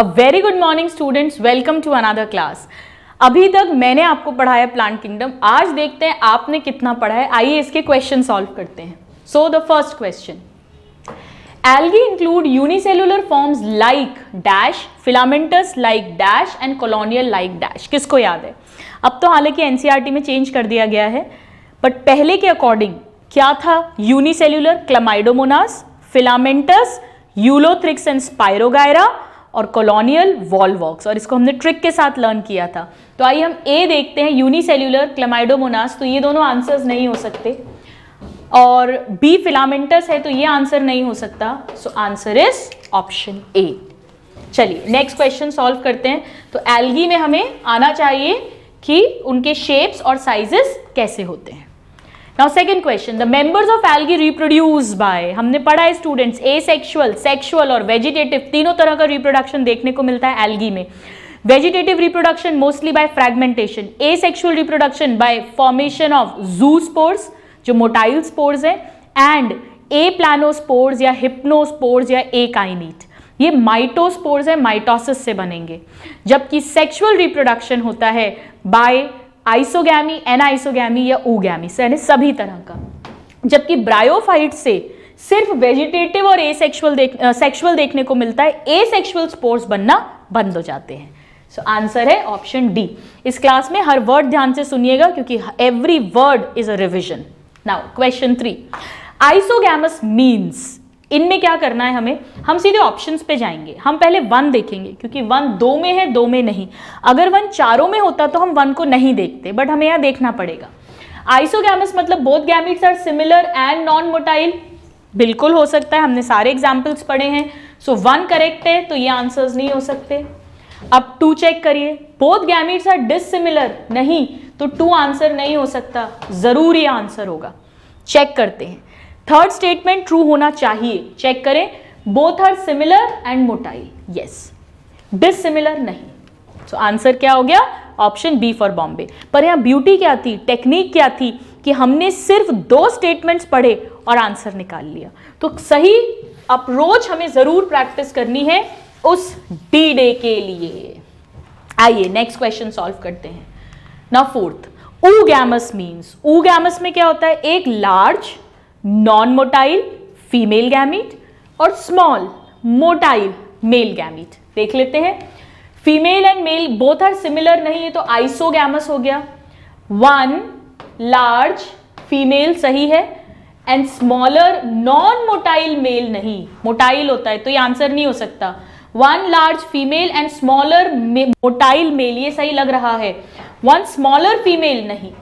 A very good morning students, welcome to another class. अभी तक मैंने आपको पढ़ाया प्लांट किंगडम, आज देखते हैं आपने कितना पढ़ा है। आइए इसके क्वेश्चन सॉल्व करते हैं। So the first question, algae include unicellular forms like dash, filamentous like dash and colonial like dash। किसको याद है? अब तो हालांकि एनसीईआरटी में चेंज कर दिया गया है, बट पहले के अकॉर्डिंग क्या था? Unicellular Chlamydomonas, filamentous Ulothrix and Spirogyra और कॉलोनियल वॉलवॉक्स। और इसको हमने ट्रिक के साथ लर्न किया था। तो आइए हम ए देखते हैं, यूनिसेल्युलर क्लामाइडोमोनास, तो ये दोनों आंसर्स नहीं हो सकते, और बी फिलामेंटस है तो ये आंसर नहीं हो सकता। सो आंसर इज ऑप्शन ए। चलिए नेक्स्ट क्वेश्चन सॉल्व करते हैं। तो एल्गी में हमें आना चाहिए कि उनके शेप्स और साइजेस कैसे होते हैं। Now second question, the members of algae reproduce by, हमने पढ़ा है स्टूडेंट्स एसेक्सुअल, सेक्सुअल और वेजिटेटिव, तीनों तरह का रिप्रोडक्शन देखने को मिलता है एल्गी में। Vegetative reproduction mostly bye fragmentation, asexual reproduction by formation of zoospores जो मोटाइल स्पोर्स है, एंड ए प्लानोस्पोर्स या हिप्नोस्पोर्स या ए काइनीट, ये माइटोस्पोर्स है, माइटोसिस से बनेंगे। जबकि सेक्सुअल रिप्रोडक्शन होता है बाय आइसोगैमी, एनाइसोगैमी या ऊगैमी, यानी सभी तरह का। जबकि ब्रायोफाइट से सिर्फ वेजिटेटिव और सेक्सुअल देखने को मिलता है, एसेक्सुअल स्पोर्स बनना बंद हो जाते हैं। सो आंसर है ऑप्शन डी। इस क्लास में हर वर्ड ध्यान से सुनिएगा क्योंकि every word is a revision. Now question 3, isogamous means, इनमें क्या करना है हमें? हम सीधे ऑप्शंस पे जाएंगे। हम पहले 1 देखेंगे क्योंकि 1 2 में है, 2 में नहीं। अगर 1 चारों में होता तो हम 1 को नहीं देखते, बट हमें यहां देखना पड़ेगा। आइसोगैमस मतलब both gametes are similar and non motile, बिल्कुल हो सकता है, हमने सारे एग्जाम्पल्स पढ़े हैं। सो 1 करेक्ट है, तो ये आंसर्स नहीं हो सकते। अब 2 चेक करिए, बोथ गैमेट्स आर डिसिमिलर, नहीं, तो 2 आंसर नहीं हो सकता, जरूर ये आंसर होगा। चेक करते हैं। थर्ड स्टेटमेंट ट्रू होना चाहिए, चेक करें, both are similar and motile, yes, dissimilar नहीं। सो आंसर क्या हो गया? Option B for Bombay. पर यहां ब्यूटी क्या थी, टेक्निक क्या थी कि हमने सिर्फ 2 स्टेटमेंट्स पढ़े और आंसर निकाल लिया। तो सही अप्रोच हमें जरूर प्रैक्टिस करनी है उस डी डे के लिए। आइए नेक्स्ट क्वेश्चन सॉल्व करते हैं। Now fourth, oogamous means, oogamous में क्या होता है? एक large non motile female gamete और स्मॉल मोटाइल मेल गैमीट। देख लेते हैं, female and male both are similar, नहीं, ये तो आइसोगैमस हो गया। 1 लार्ज फीमेल सही है, and smaller non motile male नहीं, मोटाइल होता है तो ये आंसर नहीं हो सकता। 1 large female and smaller motile male, ये सही लग रहा है। 1 स्मॉलर फीमेल नहीं,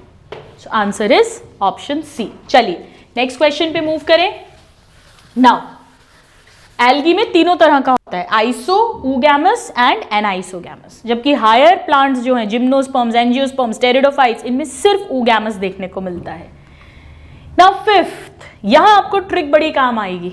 so answer is option C. चलिए नेक्स्ट क्वेश्चन पे मूव करें। नाउ एल्गी में तीनों तरह का होता है, आइसो, ऊगैमस एंड एनाइसोगैमस। जबकि हायर प्लांट्स जो हैं, जिम्नोस्पर्म्स, एंजियोस्पर्म्स, टेरिडोफाइट्स, इनमें सिर्फ ऊगैमस देखने को मिलता है। नाउ फिफ्थ, यहां आपको ट्रिक बड़ी काम आएगी।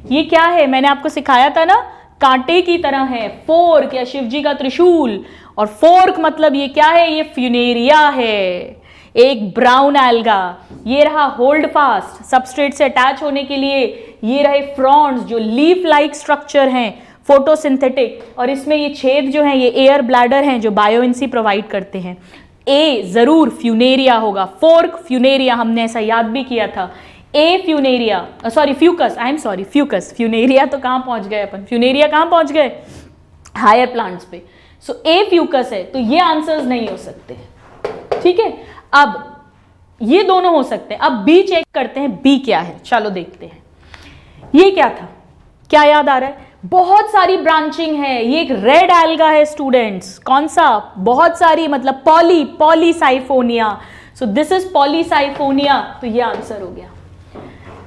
ये क्या है? मैंने आपको सिखाया था ना, कांटे की तरह है, फोर्क या शिवजी का त्रिशूल। और फोर्क मतलब ये क्या है? ये फ्यूनेरिया है, एक ब्राउन एल्गा। ये रहा होल्ड फास्ट, सबस्ट्रेट से अटैच होने के लिए। ये रहे फ्रॉन्ट्स जो लीफ लाइक स्ट्रक्चर हैं, फोटोसिंथेटिक, और इसमें ये छेद जो हैं ये एयर ब्लैडर हैं जो बायोइंसी प्रोवाइड करते हैं। ए जरूर फ्यूनेरिया होगा, फोर्क फ्यूनेरिया, हमने ऐसा याद भी किया था। A Funaria, sorry Fucus, I am sorry Fucus, Funaria तो कहां पहुंच गए अपन, फ्यूनेरिया कहां पहुंच गए? हायर प्लांट्स पे। सो ए फ्यूकस है, तो ये आंसर्स नहीं हो सकते, ठीक है। अब ये दोनों हो सकते हैं। अब बी चेक करते हैं, बी क्या है, चलो देखते हैं। ये क्या था, क्या याद आ रहा है? बहुत सारी ब्रांचिंग है, ये एक रेड एल्गा है स्टूडेंट्स। कौन सा? बहुत सारी, मतलब Polysiphonia. So this is Polysiphonia, तो ये आंसर हो गया।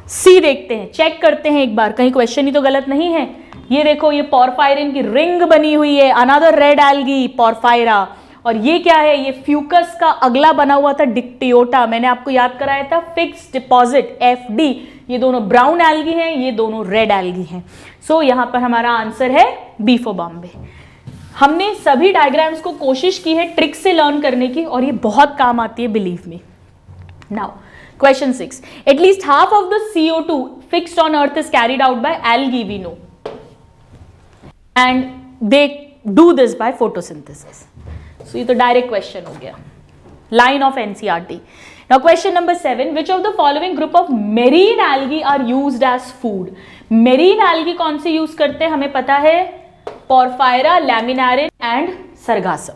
सी देखते हैं, चेक करते हैं एक बार, कहीं क्वेश्चन ही तो गलत नहीं है। ये देखो, ये पोरफायरिन की रिंग बनी हुई है, अनदर रेड एल्गी पोरफायरा। और ये क्या है? ये फ्यूकस का अगला बना हुआ था डिक्टियोटा, मैंने आपको याद कराया था, फिक्स डिपॉजिट एफडी। ये दोनों ब्राउन एल्गी हैं, ये दोनों रेड एल्गी हैं। सो यहां पर हमारा आंसर है बी फॉर बॉम्बे। हमने सभी डायग्राम्स को कोशिश की है ट्रिक से लर्न करने की, और ये बहुत काम आती है, believe me. Now question 6, at least half of the CO2 fixed on earth is carried out by algae, we know. And they do this by photosynthesis. So ये तो डायरेक्ट क्वेश्चन हो गया, line of NCERT. Now question number 7, which of the following group of marine algae are used as food. Marine algae कौन से use करते हैं, हमें पता है, Porphyra, laminarin and sargassum.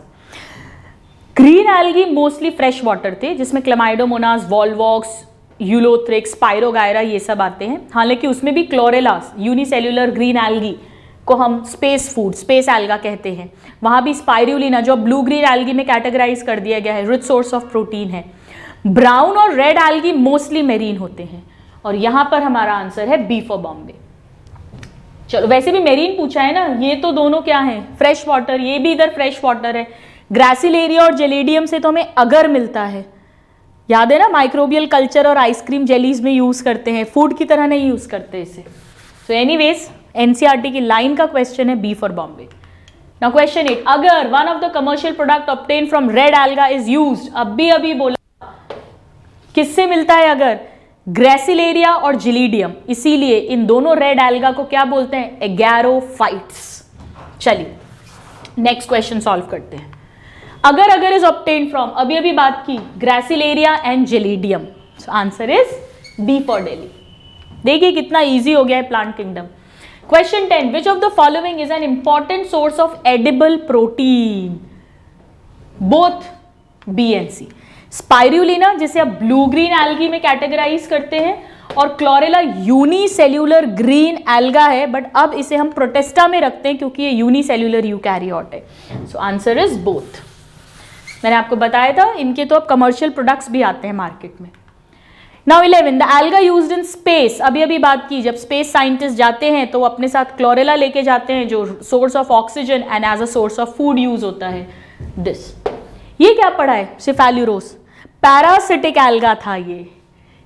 Green algae mostly fresh water थे, जिसमें क्लेमाइडोमोनास, वॉलवॉक्स, यूलोथ्रिक्स, स्पाइरोगायरा ये सब आते हैं। हालांकि उसमें भी क्लोरेलास, यूनिसेल्युलर ग्रीन एल्गी को हम स्पेस फूड, स्पेस एल्गा कहते हैं। वहां भी स्पाइरुलिना जो ब्लू ग्रीन एल्गी में कैटेगराइज कर दिया गया है, रिच सोर्स ऑफ प्रोटीन है। ब्राउन और रेड एल्गी मोस्टली मेरीन होते हैं, और यहां पर हमारा आंसर है बी फॉर बॉम्बे। चलो, वैसे भी मेरीन पूछा है ना, ये तो दोनों क्या है, फ्रेश वाटर, ये भी इधर फ्रेश वाटर है। ग्रासिलेरिया और जेलेडियम से तो हमें अगर मिलता है, याद है ना, माइक्रोबियल कल्चर और आइसक्रीम जेलीज में यूज करते हैं, फूड की तरह नहीं यूज करते इसे। सो एनीवेज एनसीईआरटी की लाइन का क्वेश्चन है B for Bombay. Now question 8, अगर one of the commercial product obtain from red alga is used, अभी बोला किससे मिलता है, अगर ग्रेसिलेरिया और जिलीडियम, इसीलिए इन दोनों रेड एल्गा को क्या बोलते हैं, एगैरोफाइट्स। चलिए नेक्स्ट क्वेश्चन सॉल्व करते हैं। अगर इज ऑब्टेन फ्रॉम, अभी बात की, Gracilaria and Gelidium, answer is D for Delhi. देखिए कितना इजी हो गया है plant kingdom. Question 10, which of the following is an important source of edible protein, both B and C. Spirulina जिसे आप ब्लू ग्रीन एल्गी में कैटेगराइज करते हैं, और क्लोरेला यूनिसेल्युलर ग्रीन एल्गा है, बट अब इसे हम प्रोटेस्टा में रखते हैं क्योंकि ये यूनिसेल्युलर यूकैरियोट है। So answer is both. मैंने आपको बताया था इनके तो अब कमर्शियल प्रोडक्ट्स भी आते हैं मार्केट में। Now 11, the alga used in space, अभी बात की, जब स्पेस साइंटिस्ट जाते हैं तो वो अपने साथ क्लोरेला लेके जाते हैं जो source of oxygen and as a source of food use होता है। दिस, ये क्या पढ़ा है, सिफेल्यूरोस, पैरासिटिक एल्गा था ये।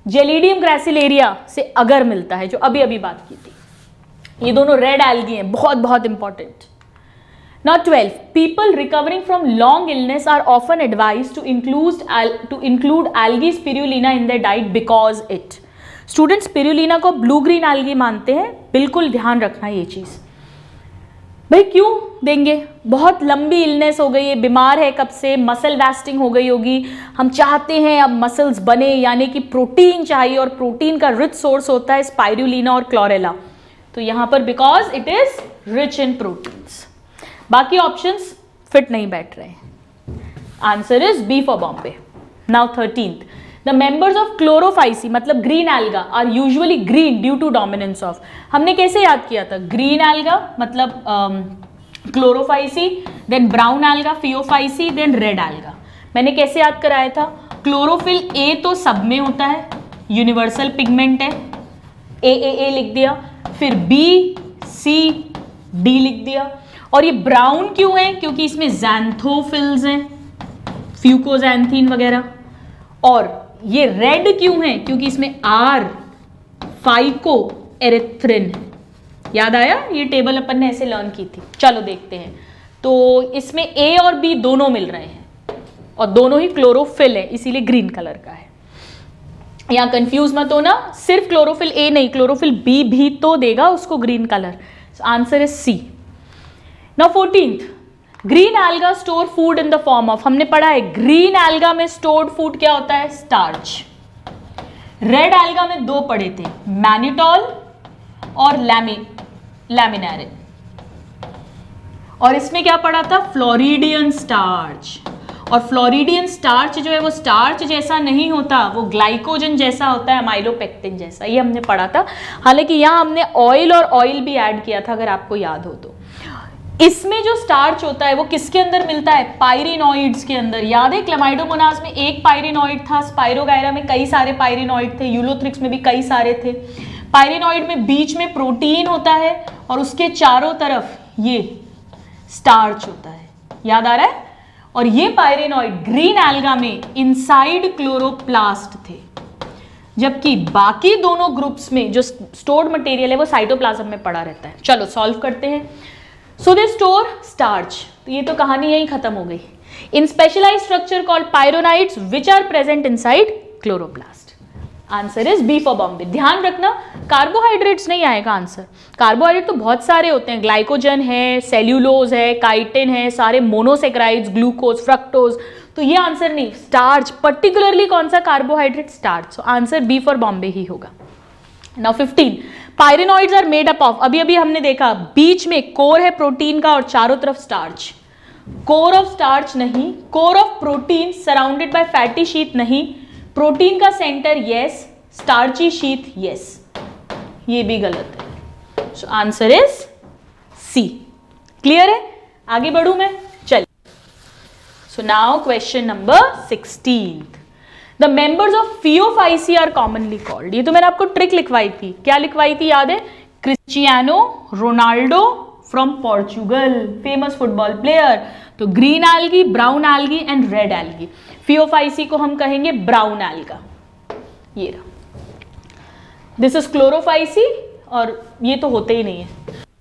जेलिडियम ग्रेसिलेरिया से अगर मिलता है, जो अभी बात की थी। ये दोनों रेड एल्गी हैं, बहुत important. Now 12, people recovering from long illness are often advised to include algae spirulina in their diet because it. Students spirulina को blue green algae मानते हैं, बिल्कुल ध्यान रखना ये चीज। भाई क्यों देंगे, बहुत लंबी इलनेस हो गई है, बीमार है कब से, मसल वेस्टिंग हो गई होगी, हम चाहते हैं अब मसल्स बने, यानी कि प्रोटीन चाहिए, और प्रोटीन का रिच सोर्स होता है स्पाइरुलिना और क्लोरेला। तो यहां पर because it is rich in proteins. बाकी ऑप्शंस फिट नहीं बैठ रहे हैं। Answer is B for Bombay. Now 13th, the members of Chlorophyceae मतलब green alga are usually green due to dominance of. हमने कैसे याद किया था, ग्रीन एल्गा मतलब Chlorophyceae, then brown alga Phaeophyceae, then red alga. मैंने कैसे याद कराया था, क्लोरोफिल ए तो सब में होता है, यूनिवर्सल पिगमेंट है, ए लिख दिया, फिर बी सी डी लिख दिया। और ये ब्राउन क्यों है, क्योंकि इसमें ज़ैंथोफिल्स हैं, फ्यूकोजैंथीन वगैरह। और ये रेड क्यों है, क्योंकि इसमें आर फाइको एरिथ्रिन है। याद आया, ये टेबल अपन ने ऐसे लर्न की थी। चलो देखते हैं, तो इसमें ए और बी दोनों मिल रहे हैं और दोनों ही क्लोरोफिल है, इसीलिए ग्रीन कलर का है। यहां कंफ्यूज मत होना, सिर्फ क्लोरोफिल ए नहीं, क्लोरोफिल बी भी तो देगा उसको green colour. Answer is C. Now 14th, green alga store food in the form of, हमने पढ़ा है ग्रीन एल्गा में स्टोर्ड फूड क्या होता है, स्टार्च। रेड एल्गा में दो पढ़े थे, मैनिटॉल और लैमिनारिन। और इसमें क्या पढ़ा था, फ्लोरिडियन स्टार्च। और फ्लोरिडियन स्टार्च जो है वो स्टार्च जैसा नहीं होता, वो ग्लाइकोजन जैसा होता है, माइलोपेक्टिन जैसा, ये हमने पढ़ा था। हालांकि यहां हमने ऑयल और ऑयल भी ऐड किया था, अगर आपको याद हो तो। इसमें जो स्टार्च होता है वो किसके अंदर मिलता है, पायरिनॉइड्स के अंदर। याद है क्लेमाइडोमोनास में एक पायरिनॉइड था, स्पाइरोगायरा में कई सारे पायरिनॉइड थे, यूलोथ्रिक्स में भी कई सारे थे। पायरिनॉइड में बीच में प्रोटीन होता है और उसके चारों तरफ ये स्टार्च होता है, याद आ रहा है। और ये पायरिनॉइड ग्रीन एल्गा में इनसाइड क्लोरोप्लास्ट थे, जबकि बाकी दोनों ग्रुप्स में जो स्टोर्ड मटेरियल है वो साइटोप्लाज्म में पड़ा रहता है। चलो सॉल्व करते हैं। सो दे स्टोर स्टार्च, तो ये तो कहानी यहीं खत्म हो गई। In specialised structure called pyrenoids which are present inside chloroplast. Answer is B for Bombay. ध्यान रखना कार्बोहाइड्रेट्स नहीं आएगा आंसर। कार्बोहाइड्रेट तो बहुत सारे होते हैं, ग्लाइकोजन है, सेल्यूलोज है, काइटिन है, सारे मोनोसेक्राइड्स, ग्लूकोज, फ्रक्टोज, तो ये आंसर नहीं। स्टार्च, पर्टिकुलरली कौन सा carbohydrate? Starch. So answer B for Bombay ही होगा। Now 15, pyrenoids are made up of, अभी अभी हमने देखा बीच में कोर है प्रोटीन का और चारों तरफ स्टार्च। कोर ऑफ स्टार्च नहीं, core of protein surrounded by fatty sheet नहीं, प्रोटीन का centre yes, starchy sheet yes, ये भी गलत है। So answer is C. Clear है? आगे बढ़ू मैं, चलिए। So now question number 16, the members of Phaeophyceae are commonly called. ये तो मैंने आपको ट्रिक लिखवाई थी, क्या लिखवाई थी याद है? Cristiano Ronaldo from Portugal, famous football player. तो green algae, brown algae and red algae. Phaeophyceae को हम कहेंगे ब्राउन एल्गा। ये रहा, दिस इज क्लोरोफाइसी, और ये तो होते ही नहीं है।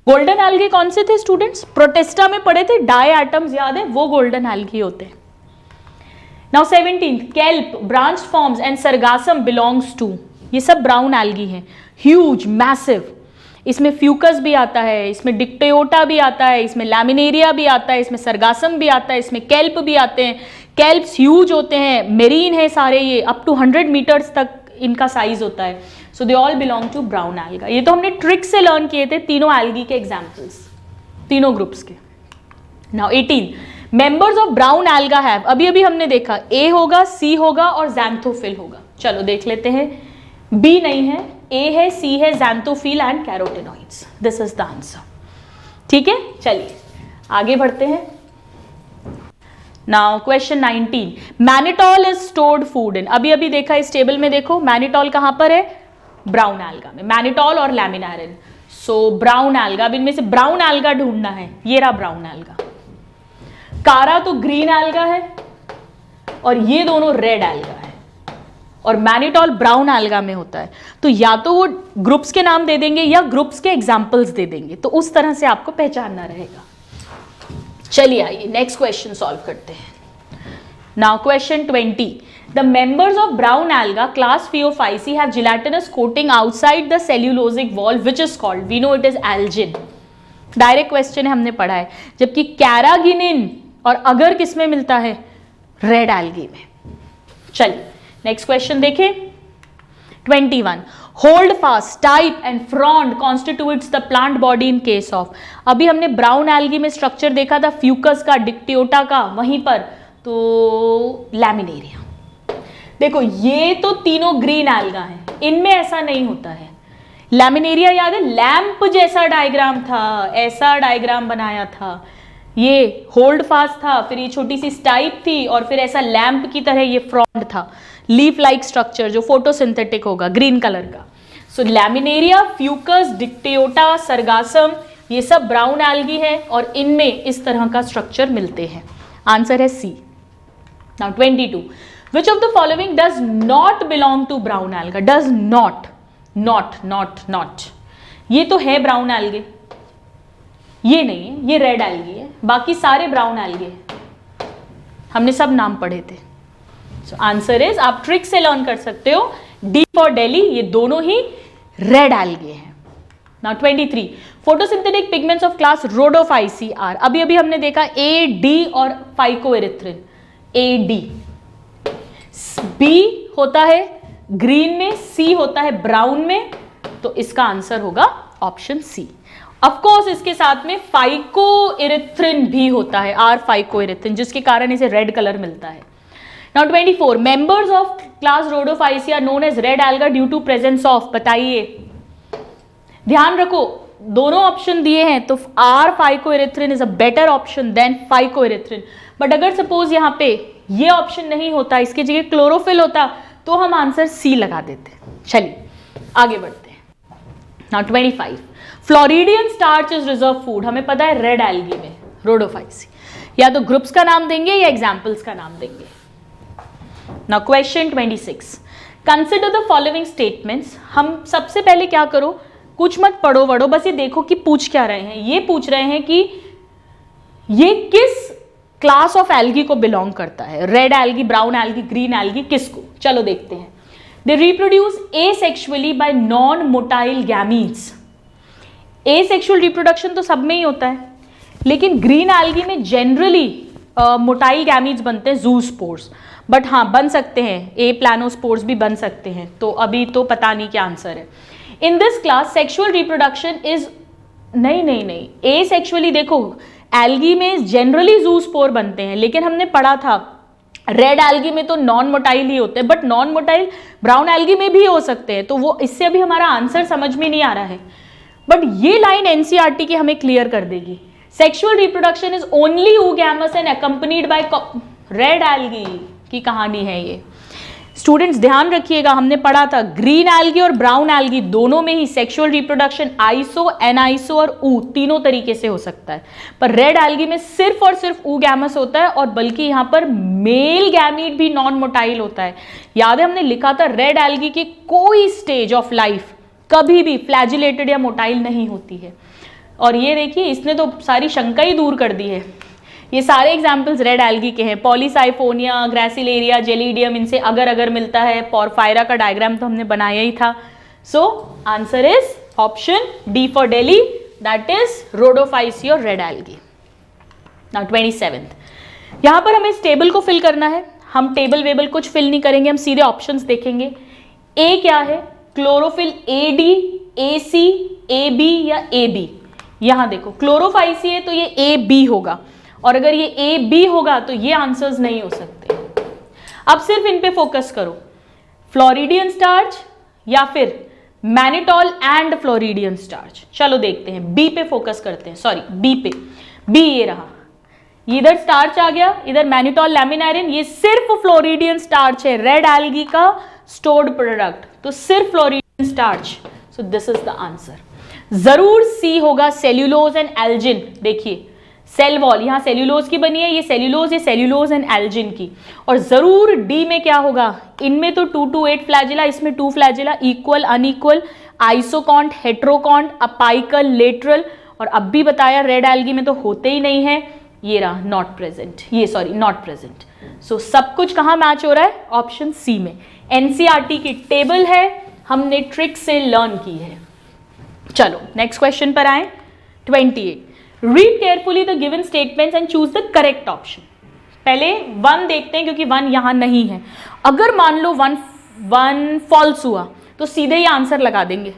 गोल्डन एल्गी कौन से थे स्टूडेंट्स? प्रोटेस्टा में पढ़े थे, डाई एटम्स याद है, वो गोल्डन एल्गी होते हैं। Now 17, kelp, branch forms and sargassum belongs to, ये सब ब्राउन एल्गी हैं। ह्यूज, मैसिव, इसमें फ्यूकस भी आता है, इसमें डिक्टेओटा भी आता है, इसमें लैमिनेरिया भी आता है, इसमें सरगासम भी आता है, इसमें केल्प भी आते हैं। केल्प्स ह्यूज होते हैं, मेरीन है सारे, ये अप टू 100 मीटर्स तक इनका साइज होता है। So they all belong to brown alga. ये तो हमने ट्रिक से लर्न किए थे, तीनों एल्गी के एग्जाम्पल्स, तीनों ग्रुप्स के। Now 18, members of brown alga have, अभी अभी हमने देखा ए होगा, सी होगा और ज़ैंथोफिल होगा। चलो देख लेते हैं, बी नहीं है, ए है, सी है, xanthophyll and carotenoids. This is the answer. ठीक है, चलिए आगे बढ़ते हैं। Now question 19, mannitol is stored food in, अभी अभी देखा इस टेबल में, देखो मैनिटॉल कहां पर है? ब्राउन एल्गा में, मैनिटॉल और लैमिनारिन। सो ब्राउन एल्गा, अब इनमें से ब्राउन एल्गा ढूंढना है, ये रहा ब्राउन एल्गा। कारा तो ग्रीन एल्गा है और ये दोनों रेड एल्गा है, और मैनिटॉल ब्राउन एल्गा में होता है। तो या तो वो ग्रुप्स के नाम दे देंगे या ग्रुप्स के एग्जाम्पल्स दे देंगे, तो उस तरह से आपको पहचानना रहेगा। चलिए आइए नेक्स्ट क्वेश्चन सॉल्व करते हैं। Now question 20, the members of brown alga class phaeophyceae have gelatinous coating outside the cellulosic wall which is called, we know it is algin. Direct question है, हमने पढ़ा है। जबकि कैरागिनिन और अगर किस में मिलता है? रेड एल्गी में। चलिए नेक्स्ट क्वेश्चन देखें। 21, hold fast, type and frond constitutes the plant body in case of, अभी हमने ब्राउन एल्गी में स्ट्रक्चर देखा था, फ्यूकस का, डिक्टियोटा का, वहीं पर तो लैमिनेरिया। देखो ये तो तीनों ग्रीन एल्गा हैं, इनमें ऐसा नहीं होता है। लैमिनेरिया याद है, लैंप जैसा डायग्राम था, ऐसा डायग्राम बनाया था। ये होल्ड फास्ट था, फिर ये छोटी सी स्टाइप थी, और फिर ऐसा लैंप की तरह ये फ्रॉन्ड था, लीफ लाइक स्ट्रक्चर जो फोटोसिंथेटिक होगा, ग्रीन कलर का। सो लैमिनेरिया, फ्यूकस, डिक्टियोटा, सरगासम, ये सब ब्राउन एल्गी है और इनमें इस तरह का स्ट्रक्चर मिलते हैं। आंसर है C. Now 22, which of the following does not belong to brown alga? Does not, not not not, ये तो है ब्राउन एल्गे, ये नहीं है, ये रेड एल्गी है, बाकी सारे ब्राउन एल्गे हैं, हमने सब नाम पढ़े थे। सो आंसर इज, आप ट्रिक से लर्न कर सकते हो, डी फॉर दिल्ली, ये दोनों ही रेड एल्गे हैं। Now 23, photosynthetic pigments of class Rhodophyceae are, अभी अभी हमने देखा ए, डी और फाइकोएरिथ्रिन, ए, डी। बी होता है ग्रीन में, सी होता है ब्राउन में, तो इसका आंसर होगा ऑप्शन सी। ऑफ कोर्स इसके साथ में फाइकोएरिथ्रिन भी होता है, आर फाइकोएरिथ्रिन, जिसके कारण इसे रेड कलर मिलता है। Now 24, members of class Rhodophyceae are known as red alga due to presence of, बताइए। ध्यान रखो दोनों ऑप्शन दिए हैं, तो R phycoerythrin is a better option than phycoerythrin. But अगर सपोज यहाँ पे ये ऑप्शन नहीं होता, इसकी जगह क्लोरोफिल होता, तो हम आंसर सी लगा देते। चलिए आगे बढ़ते हैं। Now 25, floridean starch is reserve food, हमें पता है रेड एल्गी में, रोडोफाइसी। या तो ग्रुप्स का नाम देंगे या एग्जाम्पल्स का नाम देंगे। Now question 26, consider the following statements. हम सबसे पहले क्या करो, कुछ मत पढ़ो वढ़ो, बस ये देखो कि पूछ क्या रहे हैं। ये पूछ रहे हैं कि ये किस क्लास ऑफ एल्गी को बिलोंग करता है, red algae, brown algae, green algae, किसको? चलो देखते हैं। They reproduce asexually bye non motile gametes. Asexual reproduction तो सब में ही होता है, लेकिन ग्रीन एल्गी में जनरली मोटाइल गैमीट्स बनते हैं, जूस्पोर्स, बट हाँ बन सकते हैं ए प्लानोस्पोर्स भी बन सकते हैं, तो अभी तो पता नहीं क्या आंसर है। In this class sexual reproduction is नहीं ए सेक्सुअली, देखो एल्गी में जनरली जूस्पोर बनते हैं, लेकिन हमने पढ़ा था रेड एल्गी में तो नॉन मोटाइल ही होते हैं, but non motile brown algae में भी हो सकते हैं, तो वो इससे अभी हमारा आंसर समझ में नहीं आ रहा है, बट ये लाइन एनसीईआरटी की हमें क्लियर कर देगी। Sexual reproduction is only oogamous and accompanied by red algae की कहानी है ये। स्टूडेंट्स ध्यान रखिएगा, हमने पढ़ा था ग्रीन एल्गी और ब्राउन एल्गी दोनों में ही सेक्सुअल रिप्रोडक्शन आइसो, एनाइसो और ऊ तीनों तरीके से हो सकता है, पर रेड एल्गी में सिर्फ और सिर्फ oogamous होता है, और बल्कि यहां पर मेल गैमीट भी नॉन मोटाइल होता है। याद है हमने लिखा था रेड एल्गी की कोई स्टेज ऑफ लाइफ कभी भी फ्लैजिलेटेड या मोटाइल नहीं होती है, और ये देखिए इसने तो सारी शंका ही दूर कर दी है। ये सारे एग्जाम्पल्स रेड एल्गी के हैं, पॉलीसाइफोनिया, ग्रासिलेरिया, जेलीडियम, इनसे अगर अगर मिलता है, पोरफायरा का डायग्राम तो हमने बनाया ही था। So answer is option D for Delhi, that is Rhodophyceae red algae. Now 27th, यहां पर हमें इस टेबल को फिल करना है। हम टेबल वेबल कुछ फिल नहीं करेंगे, हम सीधे ऑप्शंस देखेंगे। ए क्या है, chlorophyll A D, A C, A B या ए बी। यहां देखो क्लोरोफाइसी है तो ये ए बी होगा, और अगर ये ए बी होगा तो ये आंसर्स नहीं हो सकते। अब सिर्फ इन पे फोकस करो, फ्लोरिडियन स्टार्च या फिर मैनिटॉल एंड फ्लोरिडियन स्टार्च। चलो देखते हैं, बी पे फोकस करते हैं, सॉरी बी पे, बी ये रहा, इधर स्टार्च आ गया, इधर मैनिटॉल लैमिनारिन, ये सिर्फ फ्लोरिडियन स्टार्च है, रेड एल्गी का स्टोर्ड प्रोडक्ट, तो सिर्फ floridean starch, so this is the answer. जरूर सी होगा सेल्यूलोज एंड एल्जिन। देखिए सेल वॉल यहां सेल्यूलोज की बनी है, ये सेल्यूलोज एंड एल्जिन की, और जरूर डी में क्या होगा, इनमें तो 2 to 8 फ्लैजिला, इसमें 2 flagella, equal unequal, isokont, heterokont, apical, lateral, और अब भी बताया रेड एल्गी में तो होते ही नहीं है, ये रहा नॉट प्रेजेंट, ये सॉरी नॉट प्रेजेंट। सो सब कुछ कहां मैच हो रहा है, ऑप्शन सी में। एनसीईआरटी की टेबल है, हमने ट्रिक से लर्न की है। चलो नेक्स्ट क्वेश्चन पर आए, 28, read carefully the given statements and choose the correct option. पहले 1 देखते हैं क्योंकि 1 यहां नहीं है। अगर मान लो 1 फॉल्स हुआ तो सीधे ही आंसर लगा देंगे,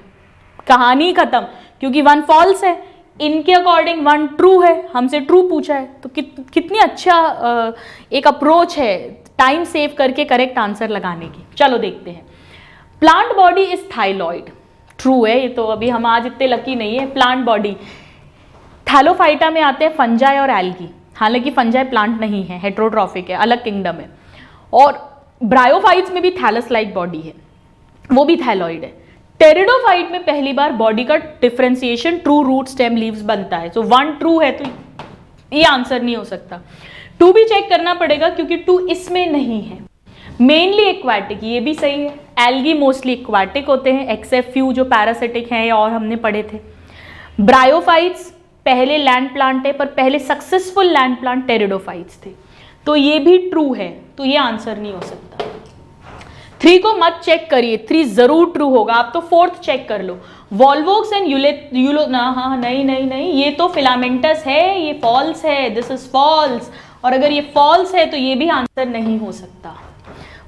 कहानी खत्म, क्योंकि 1 फॉल्स है, इनके अकॉर्डिंग 1 ट्रू है, हमसे ट्रू पूछा है, तो कितनी अच्छा एक अप्रोच है टाइम सेव करके करेक्ट आंसर लगाने की। चलो देखते हैं, प्लांट बॉडी इज थाइलॉइड, ट्रू है, ये तो अभी हम आज इतने लकी नहीं है। प्लांट बॉडी, थैलोफाइटा में आते हैं फंजाई और एल्गी, हालांकि फंजाई प्लांट नहीं है, हेट्रोट्रॉफिक है, अलग किंगडम है, और ब्रायोफाइट्स में भी थैलस लाइक बॉडी है, वो भी थैलॉइड है। टेरिडोफाइट में पहली बार बॉडी का differentiation true root stem leaves बनता है, सो 1 ट्रू है, तो ये आंसर नहीं हो सकता। 2 भी चेक करना पड़ेगा क्योंकि 2 इसमें नहीं है। मेनली एक्वाटिक, ये भी सही है, एल्गी मोस्टली एक्वाटिक होते हैं, एक्सेप्ट फ्यू जो पैरासिटिक हैं और हमने पढ़े थे। ब्रायोफाइट्स पहले लैंड प्लांट है, पर पहले सक्सेसफुल लैंड प्लांट टेरिडोफाइट्स थे, तो ये भी ट्रू है, तो ये आंसर नहीं हो सकता। 3 को मत चेक करिए, 3 जरूर ट्रू होगा, आप तो 4th चेक कर लो, वॉल्वोक्स एंड यूलो ना, हाँ नहीं, ये तो फिलामेंटस है, ये फॉल्स है, दिस इज फॉल्स, और अगर ये फॉल्स है तो ये भी आंसर नहीं हो सकता।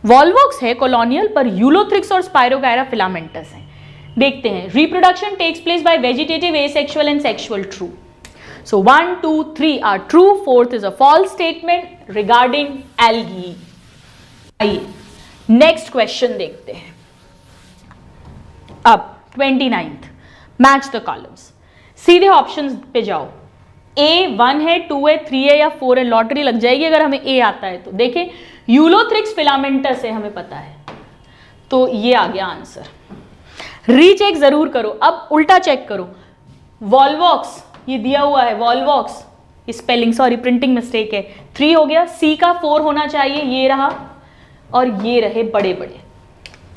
वॉल्वोक्स है कॉलोनियल, पर यूलोथ्रिक्स और स्पाइरोगायरा फिलामेंटस है। देखते हैं, reproduction takes place by vegetative, asexual and sexual, true. So 1, 2, 3 are true, 4th is a false statement regarding algae. आइए नेक्स्ट क्वेश्चन देखते हैं। अब 29th, मैच द कॉलम्स, सीधे ऑप्शंस पे जाओ। ए 1 है, 2 है, 3 है या 4 है, लॉटरी लग जाएगी अगर हमें ए आता है तो। देखें यूलोथ्रिक्स फिलामेंटस है, हमें पता है, तो ये आ गया आंसर। रीचेक जरूर करो, अब उल्टा चेक करो, वॉल्वॉक्स ये दिया हुआ है, Volvox, spelling sorry printing mistake है, 3 हो गया, सी का 4 होना चाहिए, ये रहा, और ये रहे बड़े बड़े,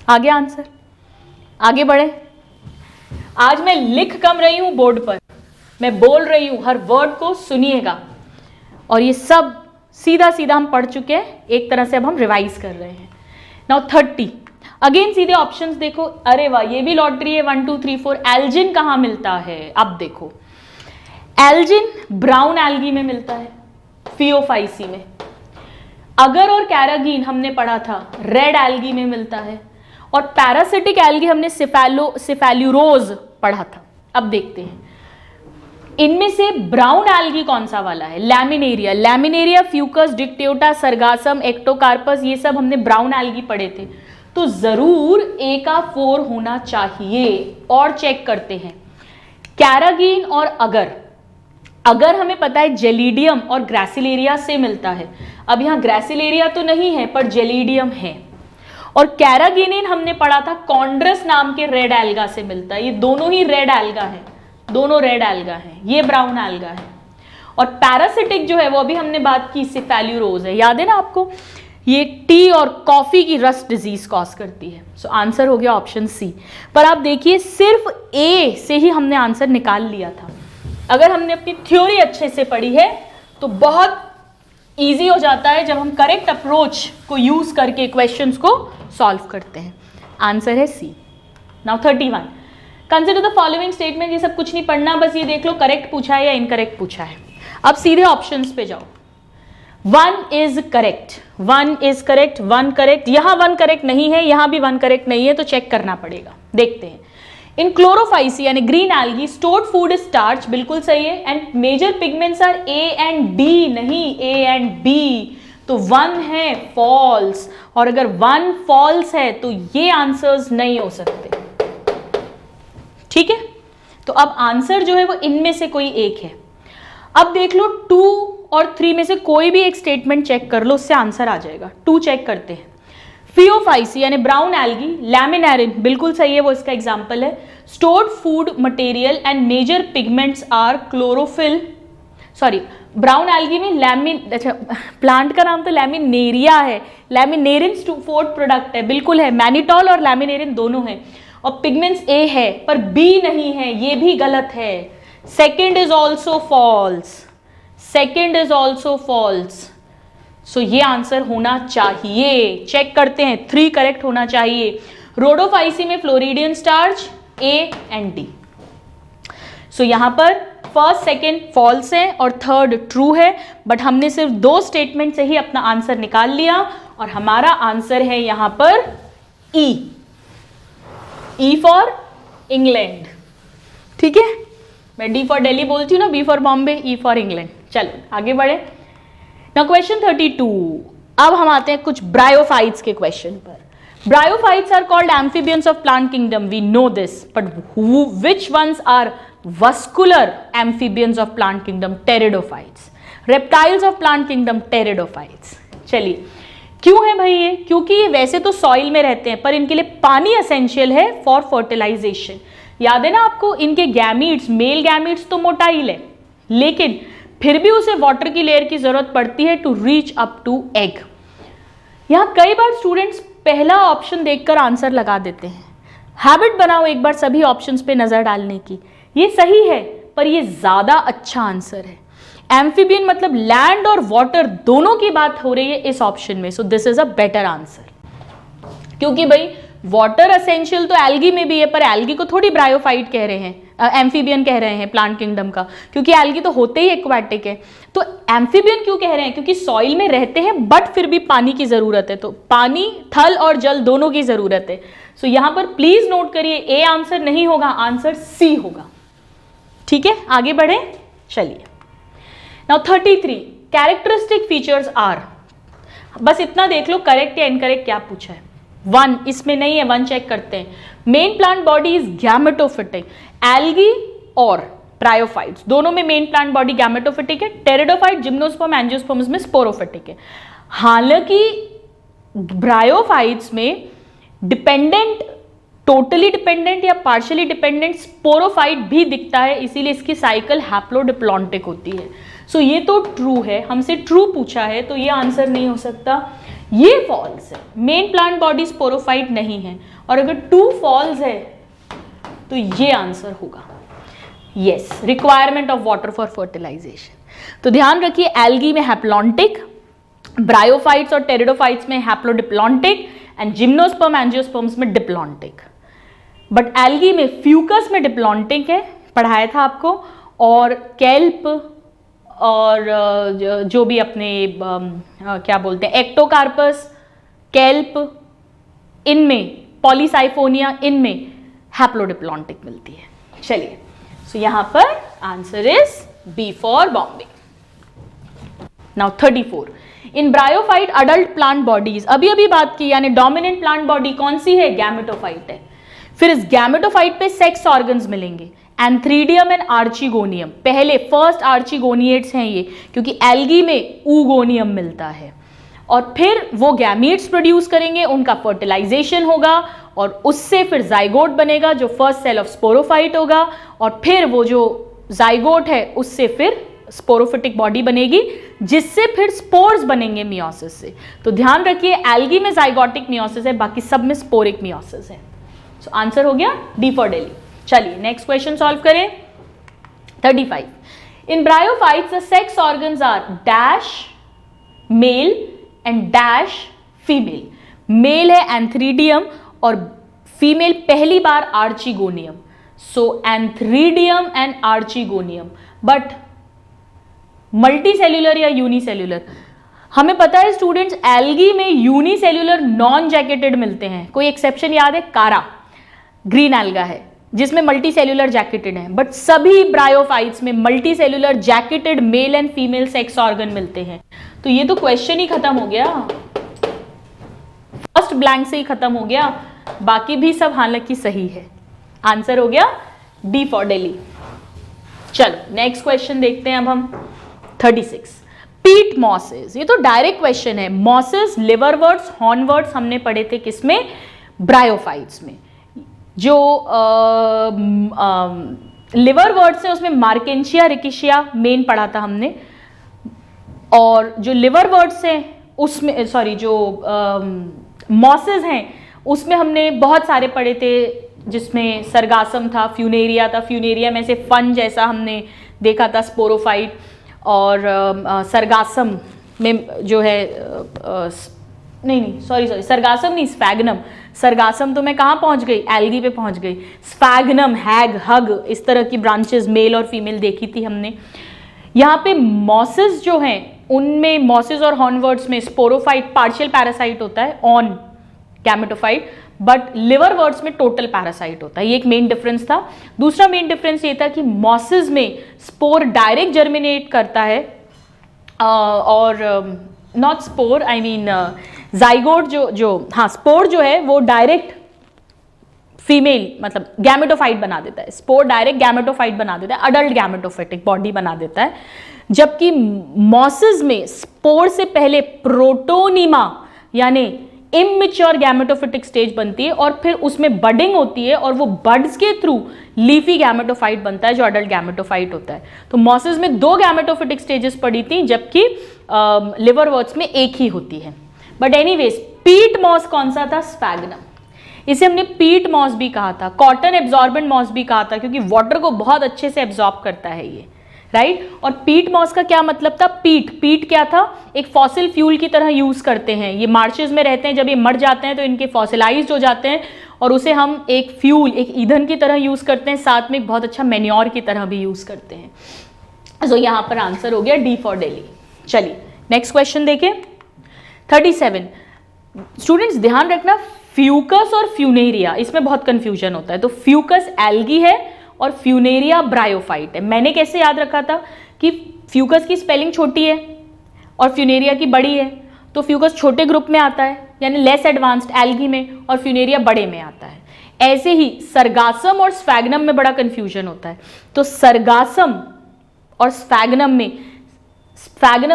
आ गया आंसर। आगे बढ़े, आज मैं लिख कम रही हूं बोर्ड पर, मैं बोल रही हूं, हर वर्ड को सुनिएगा, और ये सब सीधा सीधा हम पढ़ चुके हैं, एक तरह से अब हम रिवाइज कर रहे हैं। नाउ 30, अगेन सीधे ऑप्शंस देखो, अरे वाह ये भी लॉटरी है, 1 2 3 4। एल्जिन कहाँ मिलता है? अब देखो, एल्जिन ब्राउन एल्गी में मिलता है, फियोफाइसी में। अगर और कैरागीन हमने पढ़ा था रेड एल्गी में मिलता है, और पैरासिटिक एल्गी हमने सिफेल्यूरोज पढ़ा था। अब देखते हैं इनमें से ब्राउन एल्गी कौन सा वाला है? Laminaria, laminaria, Fucus, Dictyota, sargassum, Ectocarpus, ये सब हमने ब्राउन एल्गी पढ़े थे। तो जरूर ए का 4 होना चाहिए। और चेक करते हैं कैरागीन, और अगर हमें पता है जेलिडियम और ग्रासिलेरिया से मिलता है। अब यहां ग्रासिलेरिया तो नहीं है पर जेलिडियम है। और कैरागिनिन हमने पढ़ा था कॉन्ड्रस नाम के रेड एल्गा से मिलता है। ये दोनों ही रेड एल्गा है, दोनों रेड एल्गा है, ये ब्राउन एल्गा है। और पैरासिटिक जो है वो अभी हमने बात की सिफेल्यूरोज है, याद है ना आपको? ये टी और कॉफी की रस्ट डिजीज कॉज करती है। सो आंसर हो गया ऑप्शन सी। पर आप देखिए सिर्फ ए से ही हमने आंसर निकाल लिया था। अगर हमने अपनी थ्योरी अच्छे से पढ़ी है तो बहुत इजी हो जाता है जब हम करेक्ट अप्रोच को यूज करके क्वेश्चंस को सॉल्व करते हैं। आंसर है C. Now 31, consider the following statement. ये सब कुछ नहीं पढ़ना, बस ये देख लो करेक्ट पूछा है या इनकरेक्ट पूछा है। अब सीधे ऑप्शंस पे जाओ। 1 is correct, 1 is correct, 1 correct. यहां 1 करेक्ट नहीं है, यहां भी 1 करेक्ट नहीं है, तो चेक करना पड़ेगा। देखते हैं। इन क्लोरोफाइसी यानी green algae stored food is starch, बिल्कुल सही है। And major pigments are A and D, नहीं ए एंड बी, तो 1 है फॉल्स। और अगर 1 फॉल्स है तो ये आंसर्स नहीं हो सकते, ठीक है? तो अब आंसर जो है वो इनमें से कोई एक है। अब देख लो 2 और 3 में से कोई भी एक स्टेटमेंट चेक कर लो, उससे आंसर आ जाएगा। 2 चेक करते हैं। फियोफाइसी यानी ब्राउन एल्गी, लैमिनेरिन बिल्कुल सही है, वो इसका एग्जांपल है। Stored food material and major pigments are chlorophyll, sorry brown algae में अच्छा प्लांट का नाम तो लैमिनेरिया है, लैमिनेरिन फोर्थ प्रोडक्ट है, बिल्कुल है। मैनिटॉल और लैमिनेरिन दोनों है। और पिगमेंट्स ए है पर बी नहीं है, ये भी गलत है। Second is also false, second is also false. So ये आंसर होना चाहिए। चेक करते हैं, 3 करेक्ट होना चाहिए। रोडोफाइसी में floridean starch, A and D. So यहां पर फर्स्ट सेकेंड फॉल्स है और थर्ड ट्रू है, बट हमने सिर्फ 2 स्टेटमेंट से ही अपना आंसर निकाल लिया और हमारा आंसर है यहां पर ई, ई फॉर इंग्लैंड, ठीक है? मैं डी फॉर दिल्ली बोलती हूँ ना, B for Bombay, E for England. चलो आगे बढ़े। Now question 32। अब हम आते हैं कुछ ब्रायोफाइट्स के क्वेश्चन पर। Bryophytes are called amphibians of plant kingdom, we know this, but which ones are vascular amphibians of plant kingdom? Pteridophytes. Reptiles of plant kingdom? Pteridophytes. चलिए क्यों है भाई ये? क्योंकि ये वैसे तो सॉइल में रहते हैं पर इनके लिए पानी एसेंशियल है फॉर फर्टिलाइजेशन। याद है ना आपको, इनके गैमीट्स, मेल गैमीट्स तो मोटाइल है, लेकिन फिर भी उसे वाटर की लेयर की जरूरत पड़ती है to reach up to egg. यहां कई बार स्टूडेंट्स पहला ऑप्शन देखकर आंसर लगा देते हैं। हैबिट बनाओ एक बार सभी ऑप्शंस पे नजर डालने की। ये सही है पर ये ज्यादा अच्छा आंसर है। एम्फीबियन मतलब लैंड और वाटर दोनों की बात हो रही है इस ऑप्शन में, so this is a better answer. क्योंकि भाई वाटर एसेंशियल तो एल्गी में भी है, पर एल्गी को थोड़ी ब्रायोफाइट कह रहे हैं, एम्फीबियन कह रहे हैं प्लांट किंगडम का, क्योंकि एल्गी तो होते ही एक्वाटिक है। तो एम्फीबियन क्यों कह रहे हैं? क्योंकि सॉइल में रहते हैं बट फिर भी पानी की जरूरत है, तो पानी, थल और जल दोनों की जरूरत है। सो यहां पर प्लीज नोट करिए ए आंसर नहीं होगा, आंसर सी होगा, ठीक है? आगे बढ़े, चलिए। नाउ 33, कैरेक्टरिस्टिक फीचर्स आर, बस इतना देख लो करेक्ट या इनकरेक्ट क्या पूछा है। 1 इसमें नहीं है, 1 चेक करते हैं। Main plant body is gametophytic, algae और ब्रायोफाइट्स दोनों में मेन प्लांट बॉडी गैमेटोफिटिक है। टेरिडोफाइट, जिम्नोस्पर्म, एंजियोस्पर्म्स में स्पोरोफिटिक है। हालांकि ब्रायोफाइट्स में डिपेंडेंट, टोटली डिपेंडेंट या पार्शियली डिपेंडेंट स्पोरोफाइट भी दिखता है, इसीलिए इसकी साइकिल हैप्लोडिप्लॉन्टिक होती है। सो ये तो ट्रू है, हमसे ट्रू पूछा है तो ये आंसर नहीं हो सकता। ये फॉल्स है, मेन प्लांट बॉडी स्पोरोफाइट नहीं है, और अगर 2 फॉल्स है तो ये आंसर होगा yes, requirement of water for fertilization. तो ध्यान रखिए, एल्गी में हैप्लॉन्टिक, ब्रायोफाइट्स और टेरिडोफाइट्स में हैप्लोडिप्लॉन्टिक, एंड जिम्नोस्पर्म एंजियोस्पर्म्स में डिप्लॉन्टिक। बट एल्गी में फ्यूकस में डिप्लॉन्टिक है, पढ़ाया था आपको, और केल्प और जो भी अपने क्या बोलते हैं एक्टोकार्पस, केल्प, इनमें पॉलीसाइफोनिया, इनमें हैप्लोडिप्लॉन्टिक मिलती है। चलिए, सो यहां पर answer is B for Bombay. Now 34, in bryophyte adult plant bodies, अभी अभी बात की, यानी डोमिनेंट प्लांट बॉडी कौन सी है? गैमेटोफाइट है। फिर इस गैमेटोफाइट पे सेक्स ऑर्गन्स मिलेंगे, एंथ्रीडियम एंड आर्चिगोनियम। पहले फर्स्ट आर्चिगोनिएट्स हैं ये, क्योंकि एल्गी में ऊगोनियम मिलता है। और फिर वो गैमीट्स प्रोड्यूस करेंगे, उनका फर्टिलाइजेशन होगा और उससे फिर जाइगोट बनेगा जो फर्स्ट सेल ऑफ स्पोरोफाइट होगा, और फिर वो जो जाइगोट है उससे फिर स्पोरोफिटिक बॉडी बनेगी, जिससे फिर स्पोर्स बनेंगे मियोसिस से। तो ध्यान रखिए, एल्गी में जाइगोटिक मियोसिस है, बाकी सब में स्पोरिक मियोसिस है। सो आंसर हो गया डी फॉर दिल्ली। चलिए नेक्स्ट क्वेश्चन सॉल्व करें। 35, in bryophytes the sex organs are dash male and dash female. Male है एंथ्रीडियम और फीमेल पहली बार archegonium. So antheridium and archegonium, but multicellular या यूनिसेल्यूलर? हमें पता है स्टूडेंट्स, एल्गी में यूनिसेल्यूलर नॉन जैकेटेड मिलते हैं। कोई एक्सेप्शन याद है? कारा ग्रीन एल्गा है जिसमें मल्टीसेल्यूलर जैकेटेड है, बट सभी ब्रायोफाइट्स में multicellular jacketed mail and female sex organ मिलते हैं। तो ये तो क्वेश्चन ही खत्म हो गया, फर्स्ट ब्लैंक से ही खत्म हो गया, बाकी भी सब हालांकि सही है। आंसर हो गया डी फॉर दिल्ली। चलो नेक्स्ट क्वेश्चन देखते हैं अब हम। 36, पीट मॉसेस, ये तो डायरेक्ट क्वेश्चन है। मॉसेस लिवरवर्ट्स हॉर्नवर्ट्स हमने पढ़े थे किसमें? ब्रायोफाइट्स में। जो लिवरवर्ट्स है उसमें मार्केंशिया रिकिशिया मेन पढ़ा था हमने, और जो लिवरवर्ट्स हैं उसमें जो मॉसेस हैं उसमें हमने बहुत सारे पढ़े थे, जिसमें सरगासम था, फ्यूनेरिया था, फ्यूनेरिया में से फन जैसा हमने देखा था स्पोरोफाइट, और सरगासम में जो है सॉरी सरगासम नहीं, स्फैगनम। सरगासम तो मैं कहाँ पहुँच गई? एल्गी पे पहुँच गई। स्फैगनम, हैग, हग, इस तरह की ब्रांचेस मेल और फीमेल देखी थी हमने। यहाँ पे मॉसेस जो हैं उनमें, मॉसेस और हॉर्नवर्ट्स में स्पोरोफाइट पार्शियल पैरासाइट होता है ऑन गैमेटोफाइट, बट लिवरवर्ट्स में टोटल पैरासाइट होता है। ये एक मेन डिफरेंस था। दूसरा मेन डिफरेंस ये था कि मॉसेस में स्पोर डायरेक्ट जर्मिनेट करता है, और not spore, I mean zygote spore जो है वो डायरेक्ट फीमेल मतलब गैमेटोफाइट बना देता है। स्पोर डायरेक्ट गैमेटोफाइट बना देता है, अडल्ट गैमेटोफाइटिक बॉडी बना देता है। जबकि मॉसेस में स्पोर से पहले प्रोटोनीमा यानी इमैच्योर गैमेटोफिटिक स्टेज बनती है, और फिर उसमें बडिंग होती है, और वो बड्स के थ्रू लीफी गैमेटोफाइट बनता है जो अडल्ट गैमेटोफाइट होता है। तो मॉसेस में 2 गैमेटोफिटिक स्टेजेस पड़ी थी, जबकि लिवरवर्ट्स में एक ही होती है। बट एनीवेज, पीट मॉस कौन सा था? स्फैगनम। इसे हमने पीट मॉस भी कहा था, कॉटन एब्जॉर्बेंट मॉस भी कहा था, क्योंकि वाटर को बहुत अच्छे से एब्जॉर्ब करता है ये, राइट। और पीट मॉस का क्या मतलब था? पीट क्या था? एक फॉसिल फ्यूल की तरह यूज करते हैं। ये मार्चेस में रहते हैं, जब ये मर जाते हैं तो इनके फॉसिलाइज्ड हो जाते हैं, और उसे हम एक फ्यूल, एक ईंधन की तरह यूज करते हैं, साथ में एक बहुत अच्छा मैन्योर की तरह भी यूज करते हैं। तो यहां पर आंसर हो गया डी फॉर दिल्ली। चलिए नेक्स्ट क्वेश्चन देखें। 37, स्टूडेंट्स ध्यान रखना, फ्यूकस और फ्यूनेरिया इसमें बहुत कंफ्यूजन होता है। तो फ्यूकस एल्गी है और फ्यूनेरिया ब्रायोफाइट है। मैंने कैसे याद रखा था कि फ्यूकस की स्पेलिंग छोटी है और फ्यूनेरिया की बड़ी है, तो फ्यूकस छोटे ग्रुप में आता है यानी लेस एडवांस्ड एल्गी में, और फ्यूनेरिया बड़े में आता है। ऐसे ही सरगासम और स्फैगनम में बड़ा कंफ्यूजन होता है। तो सरगासम और स्फैगनम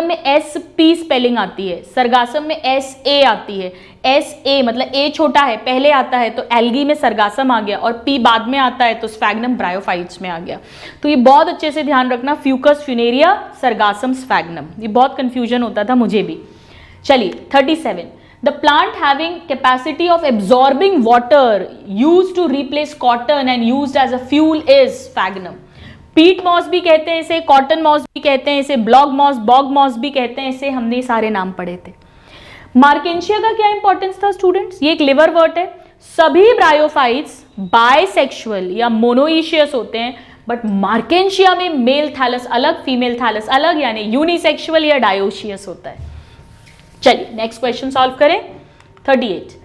में एस पी स्पेलिंग आती है, सरगासम में एस ए आती है। एस ए मतलब ए छोटा है, पहले आता है, तो एल्गी में सरगासम आ गया, और पी बाद में आता है तो स्फैगनम ब्रायोफाइट्स में आ गया। तो ये बहुत अच्छे से ध्यान रखना, फ्यूकस, फ्यूनेरिया, सरगासम, स्फैगनम, ये बहुत कंफ्यूजन होता था मुझे भी। चलिए 37, the plant having capacity of absorbing water used to replace cotton and used as a fuel is Sphagnum. Peat moss भी कहते हैं इसे, कॉटन मॉस भी कहते हैं इसे, ब्लॉग मॉस, बॉग मॉस भी कहते हैं इसे, हमने सारे नाम पढ़े थे। मार्केंशिया का क्या इंपॉर्टेंस था स्टूडेंट्स? ये एक लिवर वर्ट है, सभी ब्रायोफाइट्स बायसेक्सुअल या मोनोइशियस होते हैं, बट मार्केंशिया में मेल थैलस अलग, फीमेल थैलस अलग, यानी यूनिसेक्सुअल या डायोशियस होता है। चलिए नेक्स्ट क्वेश्चन सॉल्व करें। 38,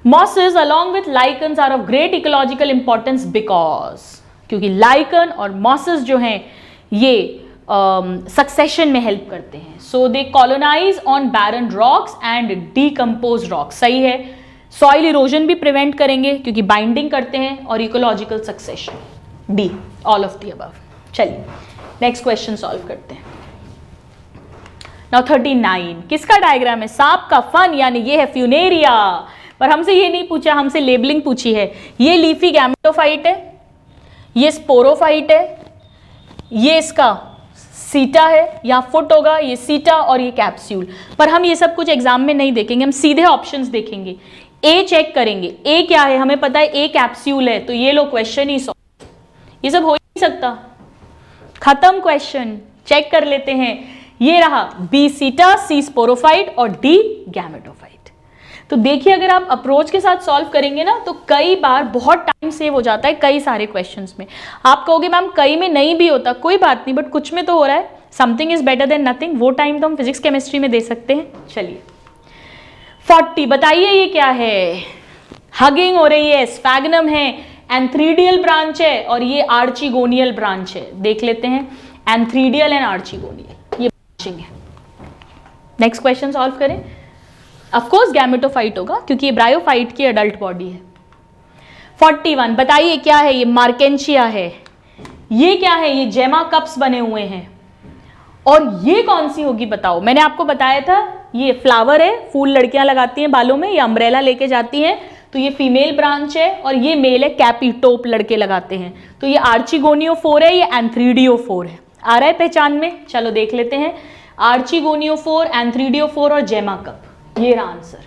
mosses along with lichens are of great ecological importance because, क्योंकि लाइकन और मॉसेस जो हैं ये सक्सेशन में हेल्प करते हैं। So they colonise on barren rocks and decompose rocks, सही है। सॉइल इरोजन भी प्रिवेंट करेंगे क्योंकि बाइंडिंग करते हैं, और ecological succession, D, all of the above. चलिए नेक्स्ट क्वेश्चन सॉल्व करते हैं। नाउ 39, किसका डायग्राम है? सांप का फन, यानी ये है फ्यूनेरिया, पर हमसे ये नहीं पूछा, हमसे लेबलिंग पूछी है। ये लीफी गैमेटोफाइट है, ये स्पोरोफाइट है, ये इसका सीटा है या फुट होगा, ये सीटा और ये कैप्सूल। पर हम ये सब कुछ एग्जाम में नहीं देखेंगे, हम सीधे ऑप्शंस देखेंगे। ए चेक करेंगे, ए क्या है हमें पता है, ए कैप्सूल है, तो ये लो क्वेश्चन ही सॉल्व। ये सब हो ही नहीं सकता, खत्म क्वेश्चन। चेक कर लेते हैं, ये रहा बी सीटा, सी स्पोरोफाइट और डी गैमेटोफाइट। तो देखिए अगर आप अप्रोच के साथ सॉल्व करेंगे ना तो कई बार बहुत टाइम सेव हो जाता है कई सारे क्वेश्चंस में। आप कहोगे मैम कई में नहीं भी होता, कोई बात नहीं, बट कुछ में तो हो रहा है। Something is better than nothing, वो टाइम तो हम फिजिक्स केमिस्ट्री में दे सकते हैं। चलिए 40, बताइए ये क्या है? हगिंग हो रही है, स्फैग्नम है, एंथ्रीडियल ब्रांच है और ये आर्चिगोनियल ब्रांच है। देख लेते हैं, एंथ्रीडियल एंड आर्चिगोनियल, ये ब्रांचिंग है। नेक्स्ट क्वेश्चन सॉल्व करें। ऑफ कोर्स गैमेटोफाइट होगा क्योंकि ये ब्रायोफाइट की अडल्ट बॉडी है। 41, बताइए क्या है? ये मार्केंशिया है। ये क्या है? ये जेमा कप्स बने हुए हैं। और ये कौन सी होगी बताओ? मैंने आपको बताया था ये फ्लावर है, फूल लड़कियां लगाती हैं बालों में, ये अम्ब्रेला लेके जाती हैं, तो ये फीमेल ब्रांच है, और ये मेल है, कैपी टोप लड़के लगाते हैं। तो ये आर्चिगोनियोफोर है, ये एंथ्रीडियोफोर है। आ रहा है पहचान में? चलो देख लेते हैं, आर्चिगोनियोफोर, एंथ्रीडियोफोर और जेमा कप, ये रहा आंसर।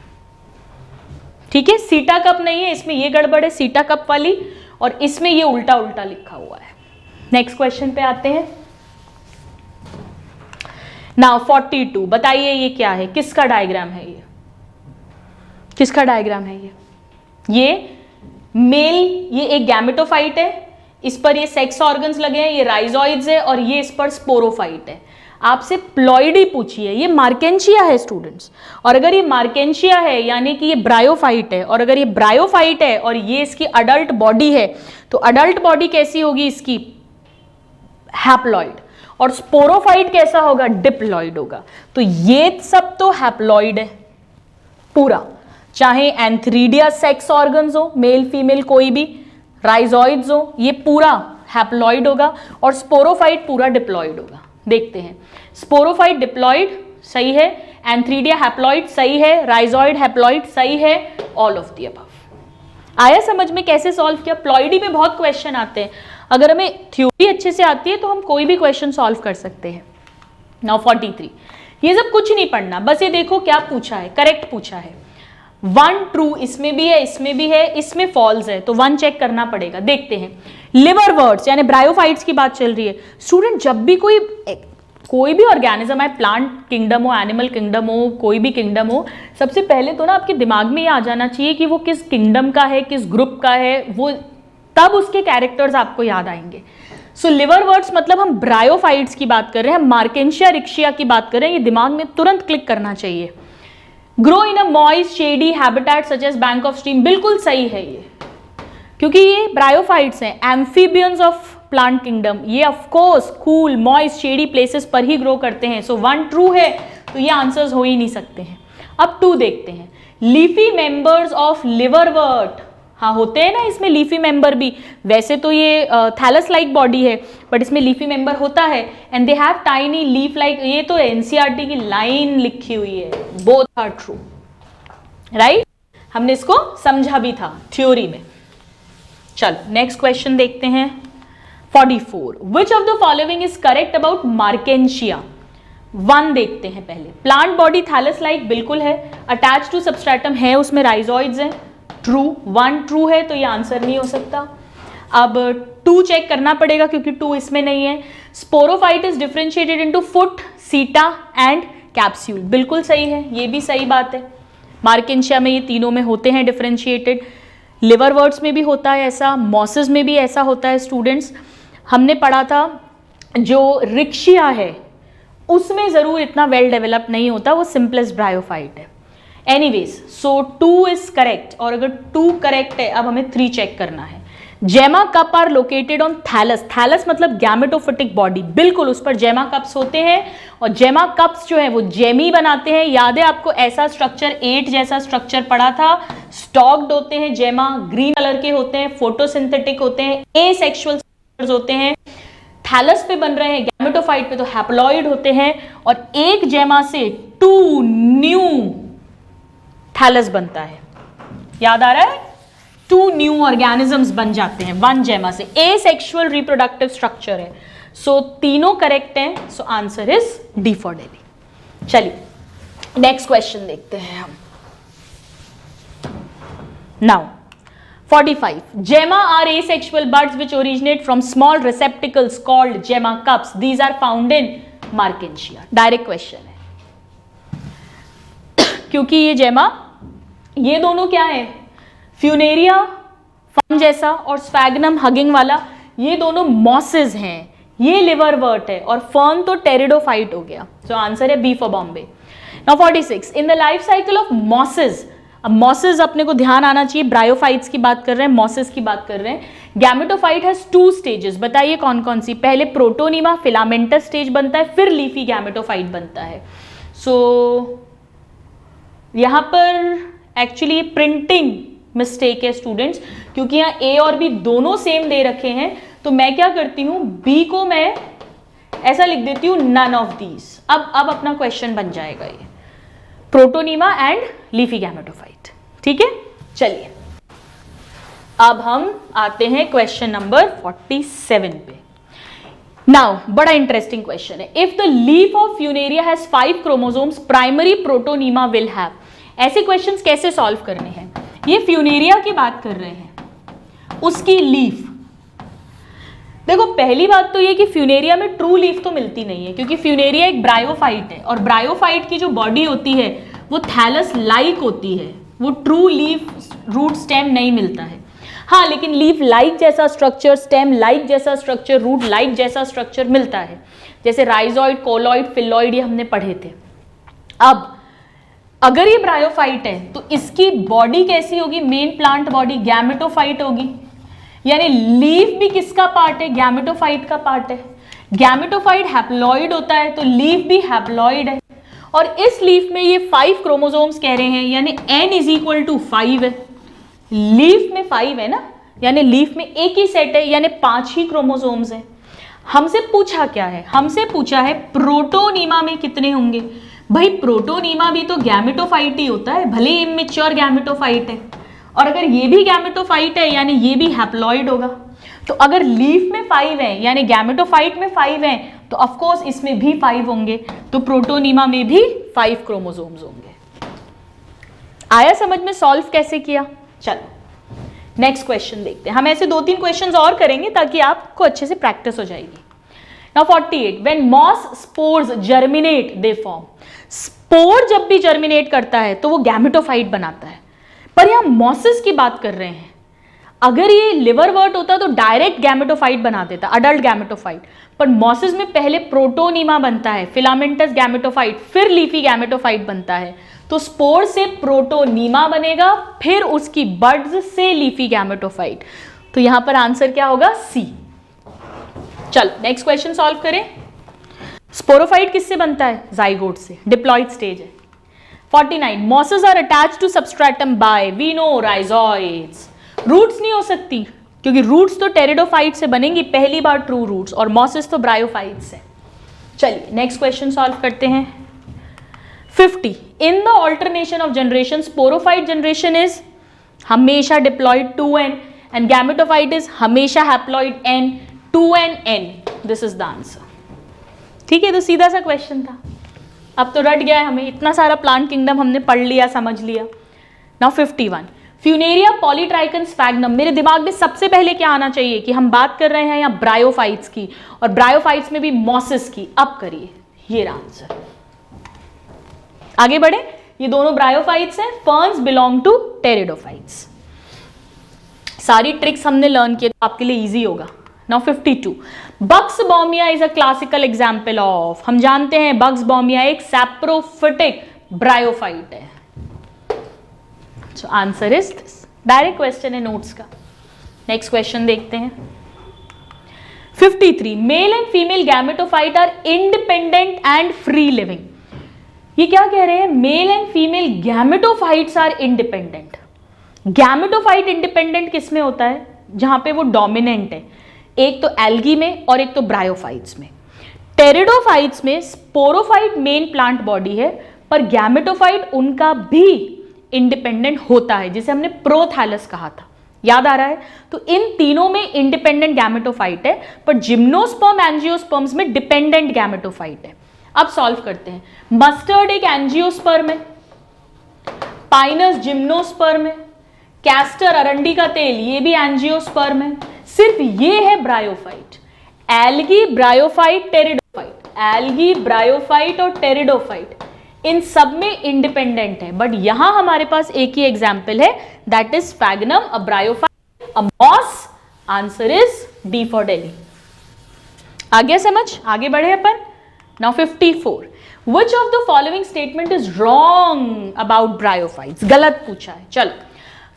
ठीक है, सीटा कप नहीं है, इसमें ये गड़बड़ है सीटा कप वाली, और इसमें ये उल्टा उल्टा लिखा हुआ है। नेक्स्ट क्वेश्चन पे आते हैं। नाउ 42, बताइए ये क्या है? किसका डायग्राम है ये? किसका डायग्राम है ये मेल, ये एक गैमेटोफाइट है, इस पर ये सेक्स ऑर्गन्स लगे हैं, ये राइजोइड्स है, और ये इस पर स्पोरोफाइट है। आपसे प्लॉइडी पूछी है, ये मार्केंशिया है स्टूडेंट्स। और अगर ये मार्केंशिया है यानी कि ये ब्रायोफाइट है, और अगर ये ब्रायोफाइट है और ये इसकी अडल्ट बॉडी है, तो अडल्ट बॉडी कैसी होगी इसकी? हैप्लॉइड। और स्पोरोफाइट कैसा होगा? डिप्लॉइड होगा। तो ये सब तो हैप्लॉइड है पूरा, चाहे एंथ्रीडिया सेक्स ऑर्गन्स हो, मेल फीमेल कोई भी, राइजोइड्स हो, ये पूरा हैप्लॉइड होगा, और स्पोरोफाइट पूरा डिप्लॉइड होगा। देखते हैं, स्पोरोफाइट डिप्लॉइड सही है, एंथ्रीडिया हैप्लॉइड सही है, राइजोइड हैप्लॉइड सही है, ऑल ऑफ द अबव। आया समझ में कैसे सॉल्व किया? प्लॉइडी में बहुत क्वेश्चन आते हैं, अगर हमें थ्योरी अच्छे से आती है तो हम कोई भी क्वेश्चन सॉल्व कर सकते हैं। नाउ 43, ये सब कुछ नहीं पढ़ना, बस ये देखो क्या पूछा है, करेक्ट पूछा है। 1 ट्रू इसमें भी है, इसमें भी है, इसमें फॉल्स है, तो 1 चेक करना पड़ेगा। देखते हैं, लिवर वर्ड्स यानी ब्रायोफाइट्स की बात चल रही है। स्टूडेंट जब भी कोई भी ऑर्गेनिज्म है, प्लांट किंगडम हो, एनिमल किंगडम हो, कोई भी किंगडम हो, सबसे पहले तो ना आपके दिमाग में ये आ जाना चाहिए कि वो किस किंगडम का है, किस ग्रुप का है, वो तब उसके कैरेक्टर्स आपको याद आएंगे। सो लिवर वर्ड्स मतलब हम ब्रायोफाइट्स की बात कर रहे हैं, मार्केंशिया रिक्शिया की बात कर रहे हैं, ये दिमाग में तुरंत क्लिक करना चाहिए। Grow in a moist shady habitat such as bank of stream, बिल्कुल सही है ये, क्योंकि ये ब्रायोफाइट्स हैं, एम्फीबियंस ऑफ प्लांट किंगडम, ये of course cool moist shady places पर ही ग्रो करते हैं। सो 1 ट्रू है, तो ये आंसर्स हो ही नहीं सकते हैं। अब 2 देखते हैं, लीफी मेंबर्स ऑफ लिवरवर्ट, हाँ होते हैं ना इसमें लीफी मेंबर भी, वैसे तो ये थैलस लाइक बॉडी है बट इसमें लीफी मेंबर होता है, and they have tiny leaf like, ये तो एनसीईआरटी की लाइन लिखी हुई है, बोथ आर ट्रू, राइट? हमने इसको समझा भी था थ्योरी में। चलो नेक्स्ट क्वेश्चन देखते हैं। 44, विच of the following is correct about Marchantia? 1 देखते हैं पहले, प्लांट बॉडी थैलस लाइक बिल्कुल है, अटैच टू सबस्ट्रेटम है, उसमें राइजोइड्स हैं, ट्रू। 1 ट्रू है, तो ये आंसर नहीं हो सकता। अब 2 चेक करना पड़ेगा क्योंकि 2 इसमें नहीं है। Sporophyte is differentiated into foot, सीटा एंड कैप्सूल, बिल्कुल सही है, ये भी सही बात है। मार्केंशिया में ये तीनों में होते हैं डिफरेंशिएटेड, लिवरवर्ट्स में भी होता है ऐसा, मॉसेस में भी ऐसा होता है स्टूडेंट्स। हमने पढ़ा था जो रिक्शिया है उसमें ज़रूर इतना वेल डेवलप नहीं होता, वो सिंपलेस्ट ब्रायोफाइट है। एनीवेज, सो 2 इज करेक्ट, और अगर 2 करेक्ट है अब हमें 3 चेक करना है। Gemma cup are located on thallus, thallus मतलब गैमेटोफिटिक बॉडी, बिल्कुल उस पर जेमा कप्स होते हैं, और जेमा कप्स जो है वो जेमी बनाते हैं। याद है आपको ऐसा स्ट्रक्चर 8 जैसा स्ट्रक्चर पढ़ा था, स्टॉक्ड होते हैं जेमा, ग्रीन कलर के होते हैं, फोटोसिंथेटिक होते हैं, एसेक्सुअल होते हैं, थैलस पे बन रहे हैं, गैमेटोफाइट पे तो हैप्लॉइड होते हैं, और एक जेमा से 2 न्यू थैलस बनता है। याद आ रहा है? 2 न्यू ऑर्गेनिजम्स बन जाते हैं 1 जेमा से। एसेक्सुअल रिप्रोडक्टिव स्ट्रक्चर है। सो तीनों करेक्ट हैं, सो answer is D for daily. चलिए नेक्स्ट क्वेश्चन देखते हैं हम। Now 45. Gemma are asexual buds which originate from small receptacles called gemma cups. These are found in Markensia. Direct question है क्योंकि ये जेमा, ये दोनों क्या है, फ्यूनेरिया फन जैसा और स्फैग्नम हगिंग वाला, ये दोनों मॉसेस हैं, ये लिवरवर्ट है, और फर्न तो टेरिडोफाइट हो गया। सो आंसर है B for Bombay. Now 46. In the life cycle of mosses, अब मॉसेस अपने को ध्यान आना चाहिए, ब्रायोफाइट्स की बात कर रहे हैं, मॉसेस की बात कर रहे हैं। गैमेटोफाइट हैज 2 स्टेजेस, बताइए कौन कौन सी। पहले प्रोटोनीमा फिलामेंटस स्टेज बनता है, फिर लीफी गैमेटोफाइट बनता है। सो यहां पर एक्चुअली प्रिंटिंग मिस्टेक है स्टूडेंट्स, क्योंकि यहाँ ए और बी दोनों सेम दे रखे हैं, तो मैं क्या करती हूं, बी को मैं ऐसा लिख देती हूं नन ऑफ दीज। अब अपना क्वेश्चन बन जाएगा ये, प्रोटोनीमा एंड लीफी गैमेटोफाइट। ठीक है, चलिए अब हम आते हैं क्वेश्चन नंबर 47 पे। नाउ बड़ा इंटरेस्टिंग क्वेश्चन है। If the leaf of Funaria has 5 chromosomes, primary protonema will have. ऐसे क्वेश्चंस कैसे सॉल्व करने हैं? ये फ्यूनेरिया की बात कर रहे हैं, उसकी लीफ। देखो पहली बात तो ये कि फ्यूनेरिया में ट्रू लीफ तो मिलती नहीं है, क्योंकि फ्यूनेरिया एक ब्रायोफाइट है, और ब्रायोफाइट की जो बॉडी होती है वो थैलस लाइक होती है, वो ट्रू लीफ रूट स्टेम नहीं मिलता है। हाँ, लेकिन लीफ लाइक जैसा स्ट्रक्चर, स्टेम लाइक जैसा स्ट्रक्चर, रूट लाइक जैसा स्ट्रक्चर मिलता है, जैसे राइजॉइड, कोलॉइड, फिलोइड, ये हमने पढ़े थे। अब अगर ये ब्रायोफाइट है तो इसकी बॉडी कैसी होगी? मेन प्लांट बॉडी गैमेटोफाइट होगी, यानी लीफ भी किसका पार्ट है? गैमेटोफाइट का पार्ट है। गैमेटोफाइट हैप्लॉइड होता है, तो लीफ भी हैप्लॉइड है, और इस लीफ में ये 5 क्रोमोसोम्स कह रहे हैं, यानी n इज इक्वल टू 5 है। लीफ में 5 है ना, यानी लीफ में एक ही सेट है, यानी 5 ही क्रोमोसोम्स है। हमसे पूछा क्या है? हमसे पूछा है प्रोटोनीमा में कितने होंगे। भाई प्रोटोनीमा भी तो गैमेटोफाइट ही होता है, भले इमेच्योर गैमेटोफाइट है, और अगर ये भी गैमेटोफाइट है यानी ये भी हैप्लॉइड होगा। तो अगर लीफ में 5 है यानी गैमेटोफाइट में 5 है, तो ऑफ कोर्स इसमें भी 5 होंगे, तो प्रोटोनीमा में भी 5 क्रोमोसोम्स होंगे। आया समझ में सॉल्व कैसे किया? चलो नेक्स्ट क्वेश्चन देखते हैं। हम ऐसे 2-3 क्वेश्चंस और करेंगे ताकि आपको अच्छे से प्रैक्टिस हो जाएगी। Now 48. When moss spores germinate they form. Spore जब भी जर्मिनेट करता है तो वो गैमेटोफाइट बनाता है, पर यहां मॉसेस की बात कर रहे हैं। अगर ये लिवरवर्ट होता तो डायरेक्ट गैमेटोफाइट बना देता, अडल्ट गैमेटोफाइट, पर मॉसेस में पहले प्रोटोनीमा बनता है, फिलामेंटस गैमेटोफाइट, फिर लीफी गैमेटोफाइट बनता है। तो स्पोर से प्रोटोनीमा बनेगा, फिर उसकी बड्स से लीफी गैमेटोफाइट। तो यहां पर आंसर क्या होगा? सी। चलो नेक्स्ट क्वेश्चन सॉल्व करें। स्पोरोफाइट किससे बनता है? जाइगोट से, डिप्लॉइड स्टेज है। 49. Mosses are attached to substratum by, we know, rhizoids. Roots नहीं हो सकती, क्योंकि रूट्स तो टेरिडोफाइट से बनेंगी, पहली बार ट्रू रूट्स, और मॉसेस तो ब्रायोफाइट्स है। चलिए नेक्स्ट क्वेश्चन सॉल्व करते हैं। 50. In the alternation of generation, sporophyte generation is हमेशा diploid 2n and gametophyte is हमेशा haploid n, 2n n। This is the answer. ठीक है, तो सीधा सा क्वेश्चन था। अब तो रट गया है हमें, इतना सारा प्लांट किंगडम हमने पढ़ लिया, समझ लिया। नाउ 51. Funaria Polytrichum Sphagnum. मेरे दिमाग में सबसे पहले क्या आना चाहिए कि हम बात कर रहे हैं यहाँ ब्रायोफाइट्स की, और ब्रायोफाइट्स में भी मॉसेस की। अब करिए, ये रहा आंसर। आगे बढ़े। ये दोनों ब्रायोफाइट्स हैं, फर्न्स बिलोंग टू टेरिडोफाइट्स। सारी ट्रिक्स हमने लर्न किए तो आपके लिए इजी होगा। Now 52, Buxbaumia is a classical example of, हम जानते हैं बक्सबॉमिया एक सैप्रोफिटिक ब्रायोफाइट है। So answer is this. Direct question है नोट्स का। नेक्स्ट क्वेश्चन देखते हैं। 53, male and female gametophyte are independent and free living. ये क्या कह रहे हैं? Male and female gametophytes are independent. Gametophyte independent किसमें होता है? जहां पे वो डोमिनेंट है, एक तो एल्गी में और एक तो ब्रायोफाइट्स में। टेरिडोफाइट्स में स्पोरोफाइट मेन प्लांट बॉडी है, पर गैमेटोफाइट उनका भी इंडिपेंडेंट होता है, जिसे हमने प्रोथैलस कहा था, याद आ रहा है? तो इन तीनों में इंडिपेंडेंट गैमेटोफाइट है, पर जिम्नोस्पर्म एंजियोस्पर्म्स में डिपेंडेंट गैमेटोफाइट है। अब सॉल्व करते हैं। मस्टर्ड एक एंजियोस्पर्म है, पाइनस जिम्नोस्पर्म है, कैस्टर अरंडी का तेल ये भी एंजियोस्पर्म है, सिर्फ ये है bryophyte. Algae, bryophyte, pteridophyte, algae, bryophyte और टेरिडोफाइट इन सब में इंडिपेंडेंट है, बट यहां हमारे पास एक ही एग्जाम्पल है, that is sphagnum, a bryophyte, a moss. Answer is D for Delhi. आ गया समझ? आगे बढ़े अपन। Now 54, which of the following statement is wrong about bryophytes? गलत पूछा है। चलो,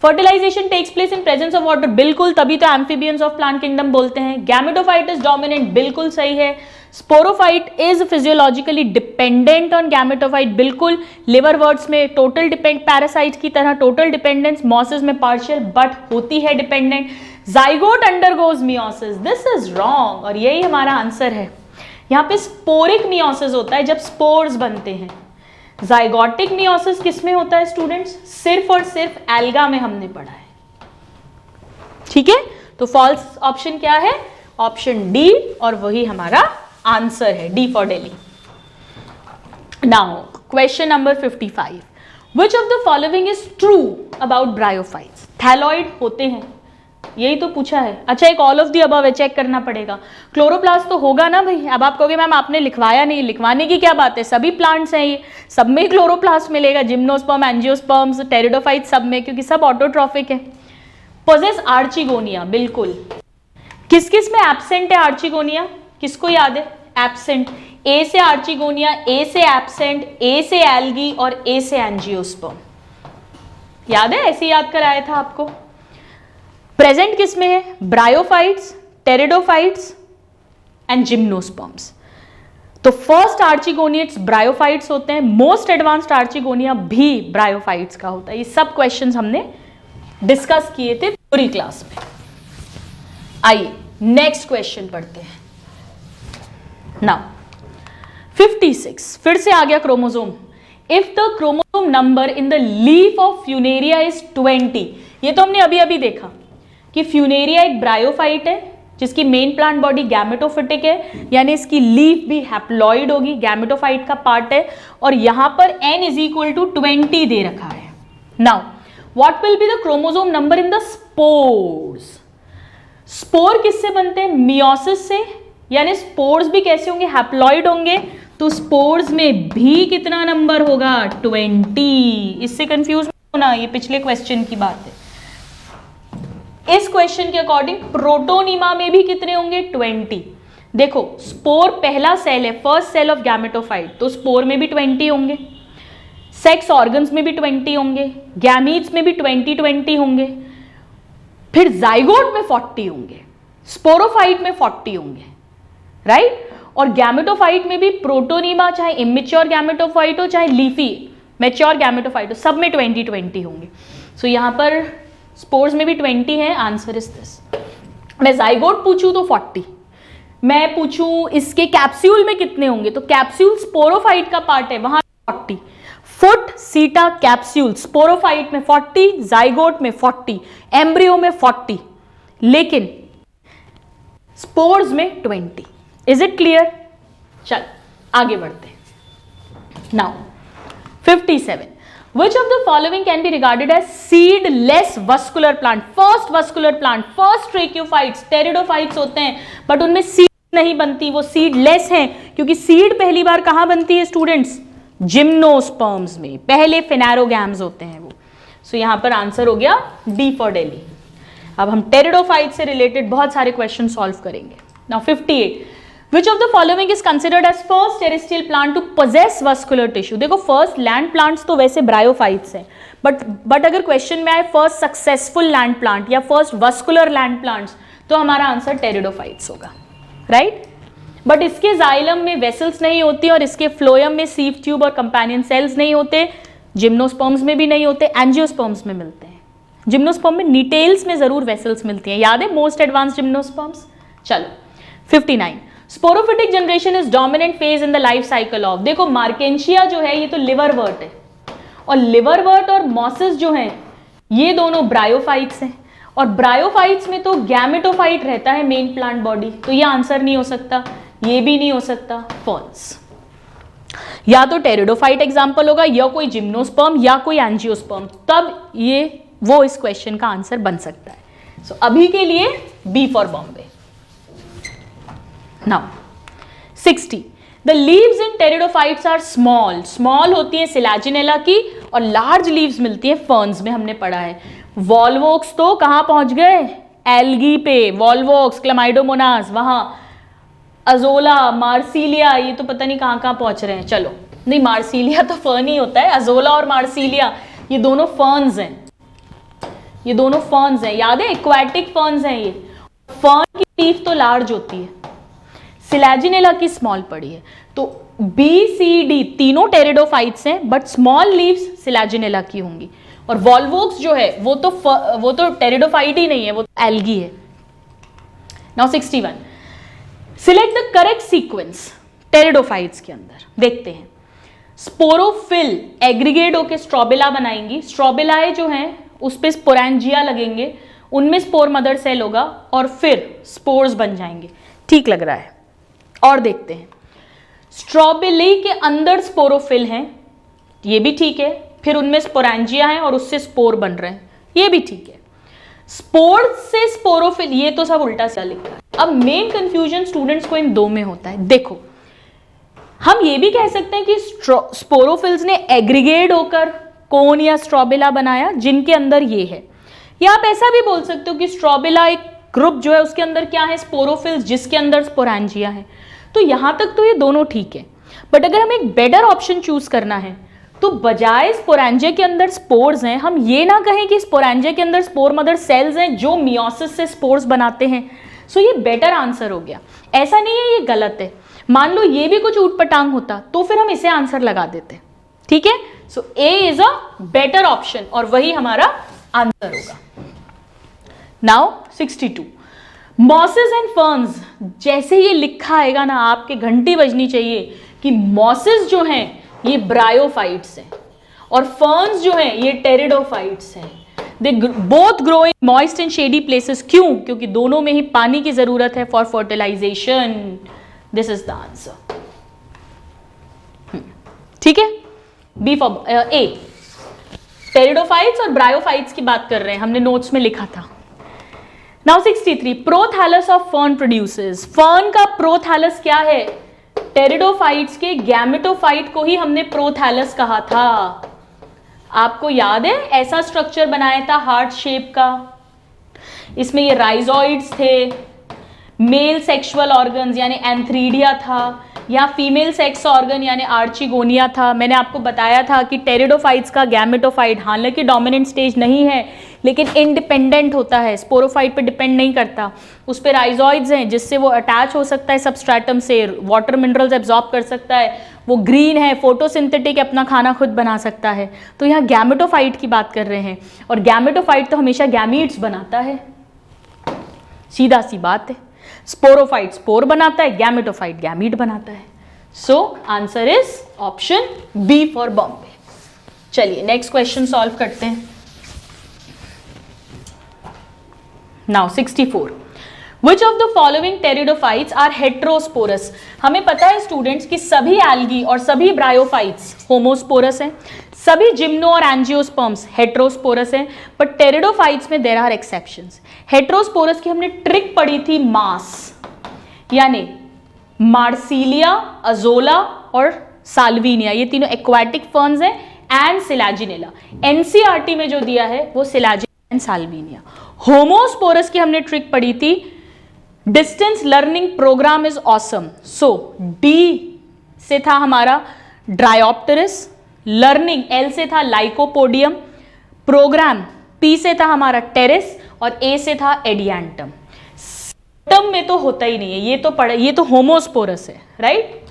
fertilization takes place in presence of water, बिल्कुल, तभी तो एम्फीबियंस ऑफ प्लांट किंगडम बोलते हैं। गैमेटोफाइट इज डोमिनेंट, बिल्कुल सही है। Sporophyte is physiologically dependent on gametophyte, बिल्कुल। लिवरवर्ट्स में टोटल डिपेंड, पैरासाइट की तरह टोटल डिपेंडेंस, मॉसेस में पार्शियल बट होती है dependent. Zygote undergoes meiosis, this is wrong, और यही हमारा आंसर है। यहां पे स्पोरिक मियोसिस होता है जब स्पोर्स बनते हैं। जाइगोटिक मियोसिस किसमें होता है स्टूडेंट्स? सिर्फ और सिर्फ एल्गा में हमने पढ़ा है। ठीक है, तो फॉल्स ऑप्शन क्या है? ऑप्शन डी, और वही हमारा आंसर है, D for Delhi. Now question number 55, which of the following is true about bryophytes? Thalloid होते हैं, यही तो पूछा है। अच्छा, एक ऑल ऑफ दी अबव है, चेक करना पड़ेगा। क्लोरोप्लास्ट तो होगा ना भाई। अब आप कहोगे मैम आपने लिखवाया नहीं, लिखवाने की क्या बात है, सभी प्लांट्स हैं ये, सब में क्लोरोप्लास्ट मिलेगा, जिम्नोस्पर्म, एंजियोस्पर्म्स, टेरिडोफाइट, सब में, क्योंकि सब ऑटोट्रॉफिक है। पोजेस आर्चिगोनिया, बिल्कुल। किस किस में एब्सेंट है आर्चिगोनिया? किसको याद है? एब्सेंट। ए से आर्चिगोनिया, ए से एब्सेंट, ए से एल्गी और ए से एंजियोस्पर्म। याद है? ऐसे याद कराया था आपको। प्रेजेंट किस में है? Bryophytes, pteridophytes and gymnosperms. तो फर्स्ट आर्चिगोनियट्स ब्रायोफाइट्स होते हैं, मोस्ट एडवांस्ड आर्चिगोनिया भी ब्रायोफाइट्स का होता है। ये सब क्वेश्चंस हमने डिस्कस किए थे पूरी क्लास में। आइए नेक्स्ट क्वेश्चन पढ़ते हैं। नाउ 56, फिर से आ गया chromosome. If the chromosome number in the leaf of Funaria is 20, ये तो हमने अभी अभी देखा कि फ्यूनेरिया एक ब्रायोफाइट है जिसकी मेन प्लांट बॉडी गैमेटोफिटिक है, यानी इसकी लीफ भी हैप्लॉइड होगी, गैमेटोफाइट का पार्ट है, और यहां पर n इज इक्वल टू 20 दे रखा है। Now what will be the chromosome number in the spores? Spore किससे बनते हैं? मियोसिस से, यानी स्पोर्स भी कैसे होंगे? हैप्लॉइड होंगे। तो स्पोर्स में भी कितना नंबर होगा? 20। इससे कंफ्यूज मत होना, ये पिछले क्वेश्चन की बात है। इस क्वेश्चन के अकॉर्डिंग प्रोटोनिमा में भी कितने होंगे? 20। देखो, स्पोर पहला सेल है, फर्स्ट सेल ऑफ गैमेटोफाइट, तो स्पोर में भी 20 होंगे, सेक्स ऑर्गन्स में भी 20 होंगे, गैमीट्स में भी 20 होंगे, फिर जाइगोट में 40 होंगे, स्पोरोफाइट में 40 होंगे, राइट? और गैमेटोफाइट में भी प्रोटोनिमा, चाहे इमेच्योर गैमेटोफाइट हो चाहे लीफी मैच्योर गैमेटोफाइट हो, सब में 20 होंगे। सो यहां पर स्पोर्स में भी 20 है। Answer is this. मैं जाइगोट पूछूं तो 40, मैं पूछूं इसके कैप्सूल में कितने होंगे, तो कैप्सूल स्पोरोफाइट का पार्ट है, वहां 40। फुट सीटा कैप्सूल स्पोरोफाइट में 40, जाइगोट में 40, एम्ब्रियो में 40, लेकिन स्पोर्स में 20। Is it clear? चल आगे बढ़ते हैं। Now 57, which of the following can be regarded as seedless vascular plant? first vascular plant, first ट्रेक्योफाइट्स, pteridophytes होते हैं, बट उनमें सीड नहीं बनती, वो सीडलेस हैं, क्योंकि सीड पहली बार कहां बनती है स्टूडेंट्स? जिम्नोस्पर्म्स में पहले फेनेरोगैम्स होते हैं वो। सो यहां पर आंसर हो गया डी फॉर दिल्ली। अब हम टेरिडोफाइट से रिलेटेड बहुत सारे क्वेश्चन सॉल्व करेंगे। Now 58, which of the following is considered as first terrestrial plant to possess vascular tissue. देखो फर्स्ट लैंड प्लांट्स तो वैसे ब्रायोफाइट्स हैं, बट अगर क्वेश्चन में आए फर्स्ट सक्सेसफुल लैंड प्लांट या फर्स्ट वस्कुलर लैंड प्लांट्स, तो हमारा आंसर टेरिडोफाइट्स होगा, राइट। बट इसके जाइलम में वेसल्स नहीं होती और इसके फ्लोयम में सीव ट्यूब और कंपेनियन सेल्स नहीं होते, जिम्नोस्पर्म्स में भी नहीं होते, एंजियोस्पर्म्स में मिलते हैं। जिम्नोस्पर्म में नीटेल्स में जरूर वेसल्स मिलती हैं, याद है मोस्ट एडवांस जिम्नोस्पर्म्स। चलो 59, sporophytic generation is dominant phase in the life cycle of. देखो मार्केंशिया जो है ये तो लिवरवर्ट है, और लिवरवर्ट और मॉसेस जो हैं ये दोनों ब्रायोफाइट्स हैं, और ब्रायोफाइट्स में तो गैमेटोफाइट रहता है मेन प्लांट बॉडी, तो ये आंसर नहीं हो सकता, ये भी नहीं हो सकता, फॉल्स। या तो टेरिडोफाइट एग्जाम्पल होगा या कोई जिम्नोस्पर्म या कोई एंजियोस्पर्म, तब ये वो इस क्वेश्चन का आंसर बन सकता है। सो अभी के लिए B for Bombay. Now 60, the leaves in pteridophytes are small. Small होती है सिलाजिनेला की, और लार्ज लीव्स मिलती है फर्न्स में, हमने पढ़ा है। वॉल्वोक्स तो कहां पहुंच गए, एल्गी पे, वॉल्वोक्स, क्लमाइडोमोनास वहां, अजोला, मार्सिलिया, ये तो पता नहीं कहां कहां पहुंच रहे हैं। चलो नहीं, मार्सिलिया तो फर्न ही होता है, अजोला और मार्सिलिया ये दोनों फर्न्स हैं, ये दोनों फर्न्स हैं, याद है एक्वाटिक फर्न्स हैं ये। फर्न की लीफ तो लार्ज होती है, सिलाजिनेला की स्मॉल पड़ी है, तो बी सी डी तीनों टेरिडोफाइट्स हैं, बट स्मॉल लीव्स सिलाजिनेला की होंगी। और वॉल्वोक्स जो है वो तो टेरिडोफाइट ही नहीं है, वो तो एल्गी है। Now 61, select the correct sequence pteridophytes के अंदर। देखते हैं, स्पोरोफिल एग्रीगेट होकर स्ट्रोबिला बनाएंगी, स्ट्रोबिलाए जो हैं उस पे स्पोरेंजिया लगेंगे, उनमें स्पोर मदर सेल होगा और फिर स्पोर्स बन जाएंगे। ठीक लग रहा है। और देखते हैं, स्ट्रॉबेरी के अंदर स्पोरोफिल हैं, ये भी ठीक है, फिर उनमें स्पोरेंजिया है और उससे स्पोर बन रहे हैं, ये भी ठीक है। स्पोर से स्पोरोफिल, ये तो सब उल्टा सा लिखा है। अब मेन कंफ्यूजन स्टूडेंट्स को इन दो में होता है। देखो हम ये भी कह सकते हैं कि स्पोरोफिल्स ने एग्रीगेट होकर कोन या स्ट्रॉबिला बनाया जिनके अंदर ये है, या आप ऐसा भी बोल सकते हो कि स्ट्रॉबिला एक ग्रुप जो है उसके अंदर क्या है, स्पोरोफिल्स, जिसके अंदर स्पोरेंजिया है। तो यहां तक तो ये दोनों ठीक है, बट अगर हमें एक बेटर ऑप्शन चूज करना है तो बजाय स्पोरेंजिया के अंदर स्पोर्स हैं, हम ये ना कहें कि स्पोरेंजिया के अंदर स्पोर मदर सेल्स हैं जो मियोसिस से स्पोर्स बनाते हैं। सो ये बेटर आंसर हो गया। ऐसा नहीं है ये गलत है, मान लो ये भी कुछ ऊटपटांग होता तो फिर हम इसे आंसर लगा देते, ठीक है। सो ए इज अ बेटर ऑप्शन और वही हमारा आंसर होगा। नाउ 62, मॉसेस एंड फर्न्स, जैसे ये लिखा आएगा ना आपके घंटी बजनी चाहिए कि मॉसेस जो हैं ये ब्रायोफाइट्स हैं और फर्न्स जो हैं ये टेरिडोफाइट्स हैं। They both grow in moist and shady places. क्यों? क्योंकि दोनों में ही पानी की जरूरत है for fertilization. This is the answer, ठीक है। बी फॉर ए, टेरिडोफाइट्स और ब्रायोफाइट्स की बात कर रहे हैं, हमने नोट्स में लिखा था। Now 63, prothallus of fern produces. Fern का प्रोथैलस क्या है? टेरिडोफाइट्स के गैमेटोफाइट को ही हमने प्रोथैलस कहा था। आपको याद है ऐसा स्ट्रक्चर बनाया था हार्ट शेप का, इसमें ये राइजोइड्स थे, मेल सेक्सुअल ऑर्गन्स यानी एंथ्रीडिया था, या फीमेल सेक्स ऑर्गन यानी आर्चिगोनिया था। मैंने आपको बताया था कि टेरिडोफाइट्स का गैमेटोफाइट हालांकि डोमिनेंट स्टेज नहीं है लेकिन इंडिपेंडेंट होता है, स्पोरोफाइट पे डिपेंड नहीं करता। उस पर राइजोइड्स हैं जिससे वो अटैच हो सकता है सबस्ट्रेटम से, वाटर मिनरल्स एब्जॉर्ब कर सकता है, वो ग्रीन है, फोटोसिंथेटिक, अपना खाना खुद बना सकता है। तो यहाँ गैमेटोफाइट की बात कर रहे हैं और गैमेटोफाइट तो हमेशा गैमीट्स बनाता है, सीधा सी बात है। स्पोरोफाइट स्पोर बनाता है, गैमेटोफाइट गैमीट बनाता है। So answer is option B for Bombay. चलिए नेक्स्ट क्वेश्चन सॉल्व करते हैं। Now 64, which of the following pteridophytes are heterosporous. हमें पता है स्टूडेंट्स कि सभी एल्गी और सभी ब्रायोफाइट्स होमोस्पोरस हैं, सभी जिम्नो और एंजियोस्पर्म्स हेट्रोस्पोरस हैं, बट टेरिडोफाइट्स में देयर आर एक्सेप्शंस। हेट्रोस्पोरस की हमने ट्रिक पढ़ी थी मास, यानी मार्सिलिया, अजोला और साल्विनिया, ये तीनों एक्वाटिक फर्न्स हैं, एंड सिलाजिनेला। एनसीईआरटी में जो दिया है वो सिलाजिनेला एंड साल्विनिया। होमोस्पोरस की हमने ट्रिक पढ़ी थी, distance learning program is awesome. So D से था हमारा ड्रायोप्टेरिस, लर्निंग एल से था लाइकोपोडियम, प्रोग्राम पी से था हमारा टेरिस और ए से था एडियांटम। टर्म में तो होता ही नहीं है, ये तो होमोस्पोरस है, right?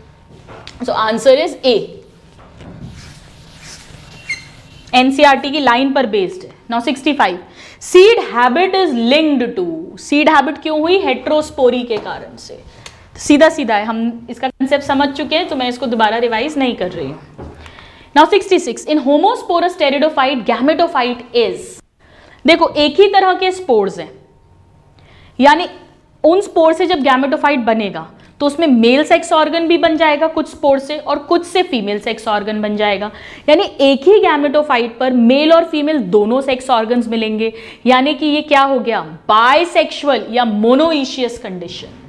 So answer is A. NCERT की लाइन पर बेस्ड है। Now 65, seed habit is linked to, seed habit क्यों हुई? हेट्रोस्पोरी के कारण से। सीधा सीधा है, हम इसका कंसेप्ट समझ चुके हैं, तो मैं इसको दोबारा रिवाइज नहीं कर रही हूं। Now 66, in homosporous pteridophyte gametophyte is, देखो एक ही तरह के स्पोर्स हैं, यानी उन स्पोर से जब गैमेटोफाइट बनेगा तो उसमें मेल सेक्स ऑर्गन भी बन जाएगा कुछ स्पोर से, और कुछ से फीमेल सेक्स ऑर्गन बन जाएगा। यानी एक ही गैमेटोफाइट पर मेल और फीमेल दोनों सेक्स ऑर्गन्स मिलेंगे, यानी कि ये क्या हो गया? बायसेक्सुअल या मोनोइशियस कंडीशन।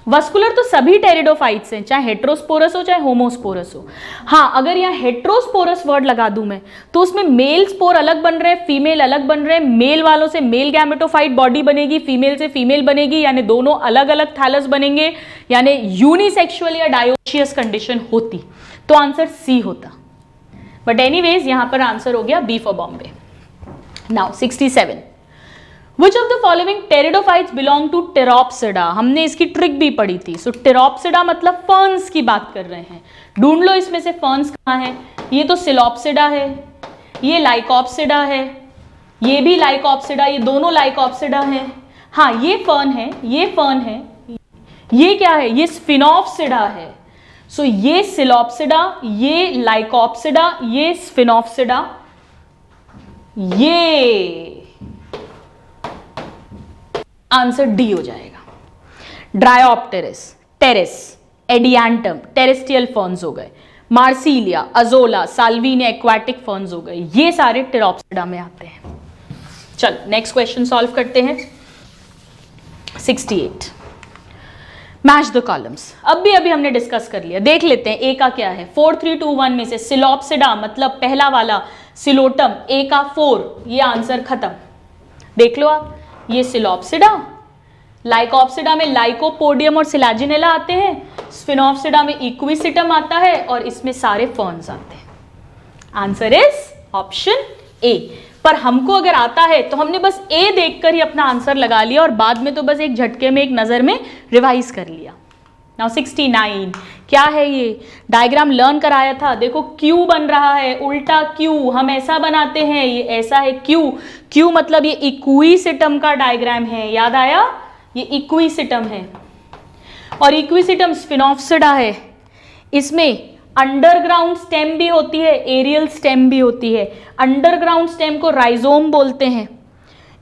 वस्कुलर तो सभी टेरिडोफाइट्स हैं, चाहे हेट्रोस्पोरस हो चाहे होमोस्पोरस हो। हाँ, अगर यहाँ हेट्रोस्पोरस वर्ड लगा दूं मैं, तो उसमें मेल स्पोर अलग बन रहे हैं, फीमेल अलग बन रहे हैं। मेल वालों से मेल गैमेटोफाइट बॉडी बनेगी, फीमेल से फीमेल बनेगी, यानी दोनों अलग अलग थैलस बनेंगे, यानी यूनिसेक्सुअल या डायोशियस कंडीशन होती, तो आंसर सी होता। बट एनीवेज यहां पर आंसर हो गया B for Bombay. Now 67, Which of the following pteridophytes belong to Pteropsida? हमने इसकी ट्रिक भी पढ़ी थी। सो Pteropsida मतलब फर्न्स की बात कर रहे हैं। ढूंढ लो इसमें से फर्न्स कहाँ है। ये तो सिलोप्सिडा है, ये लाइकोप्सिडा है, ये भी लाइकोप्सिडा, ये दोनों लाइकोप्सिडा है। हाँ, ये फर्न है, ये फर्न है, ये क्या है? ये स्फिनोप्सिडा है। सो ये सिलोप्सिडा, ये लाइकोप्सिडा, ये स्फिनोप्सिडा, ये आंसर डी हो जाएगा। Dryopteris, pteris, adiantum terrestrial ferns हो गए, marsilea, azolla, salvinia aquatic ferns हो गए, ये सारे टेरोप्सिडा में आते हैं। चलो नेक्स्ट क्वेश्चन सॉल्व करते हैं। 68, मैच द कॉलम्स। अभी हमने डिस्कस कर लिया, देख लेते हैं ए का क्या है। 4 3 2 1 में से सिलोप्सिडा मतलब पहला वाला सिलोटम, ए का 4, ये आंसर खत्म। देख लो आप, ये सिलोप्सिडा, लाइकोप्सिडा में लाइकोपोडियम और सिलाजिनेला आते हैं, स्फिनोप्सिडा में इक्विसिटम आता है, और इसमें सारे फर्न्स आते हैं। Answer is option A. पर हमको अगर आता है तो हमने बस ए देखकर ही अपना आंसर लगा लिया, और बाद में तो बस एक झटके में, एक नजर में रिवाइज कर लिया। नाउ 69, क्या है ये? डायग्राम लर्न कराया था, देखो क्यू बन रहा है, उल्टा क्यू, हम ऐसा बनाते हैं, ये ऐसा है क्यू। क्यू मतलब ये इक्विसिटम का डायग्राम है, याद आया? ये इक्विसिटम है, और इक्विसिटम स्फिनोप्सिडा है। इसमें अंडरग्राउंड स्टेम भी होती है, एरियल स्टेम भी होती है। अंडरग्राउंड स्टेम को राइजोम बोलते हैं,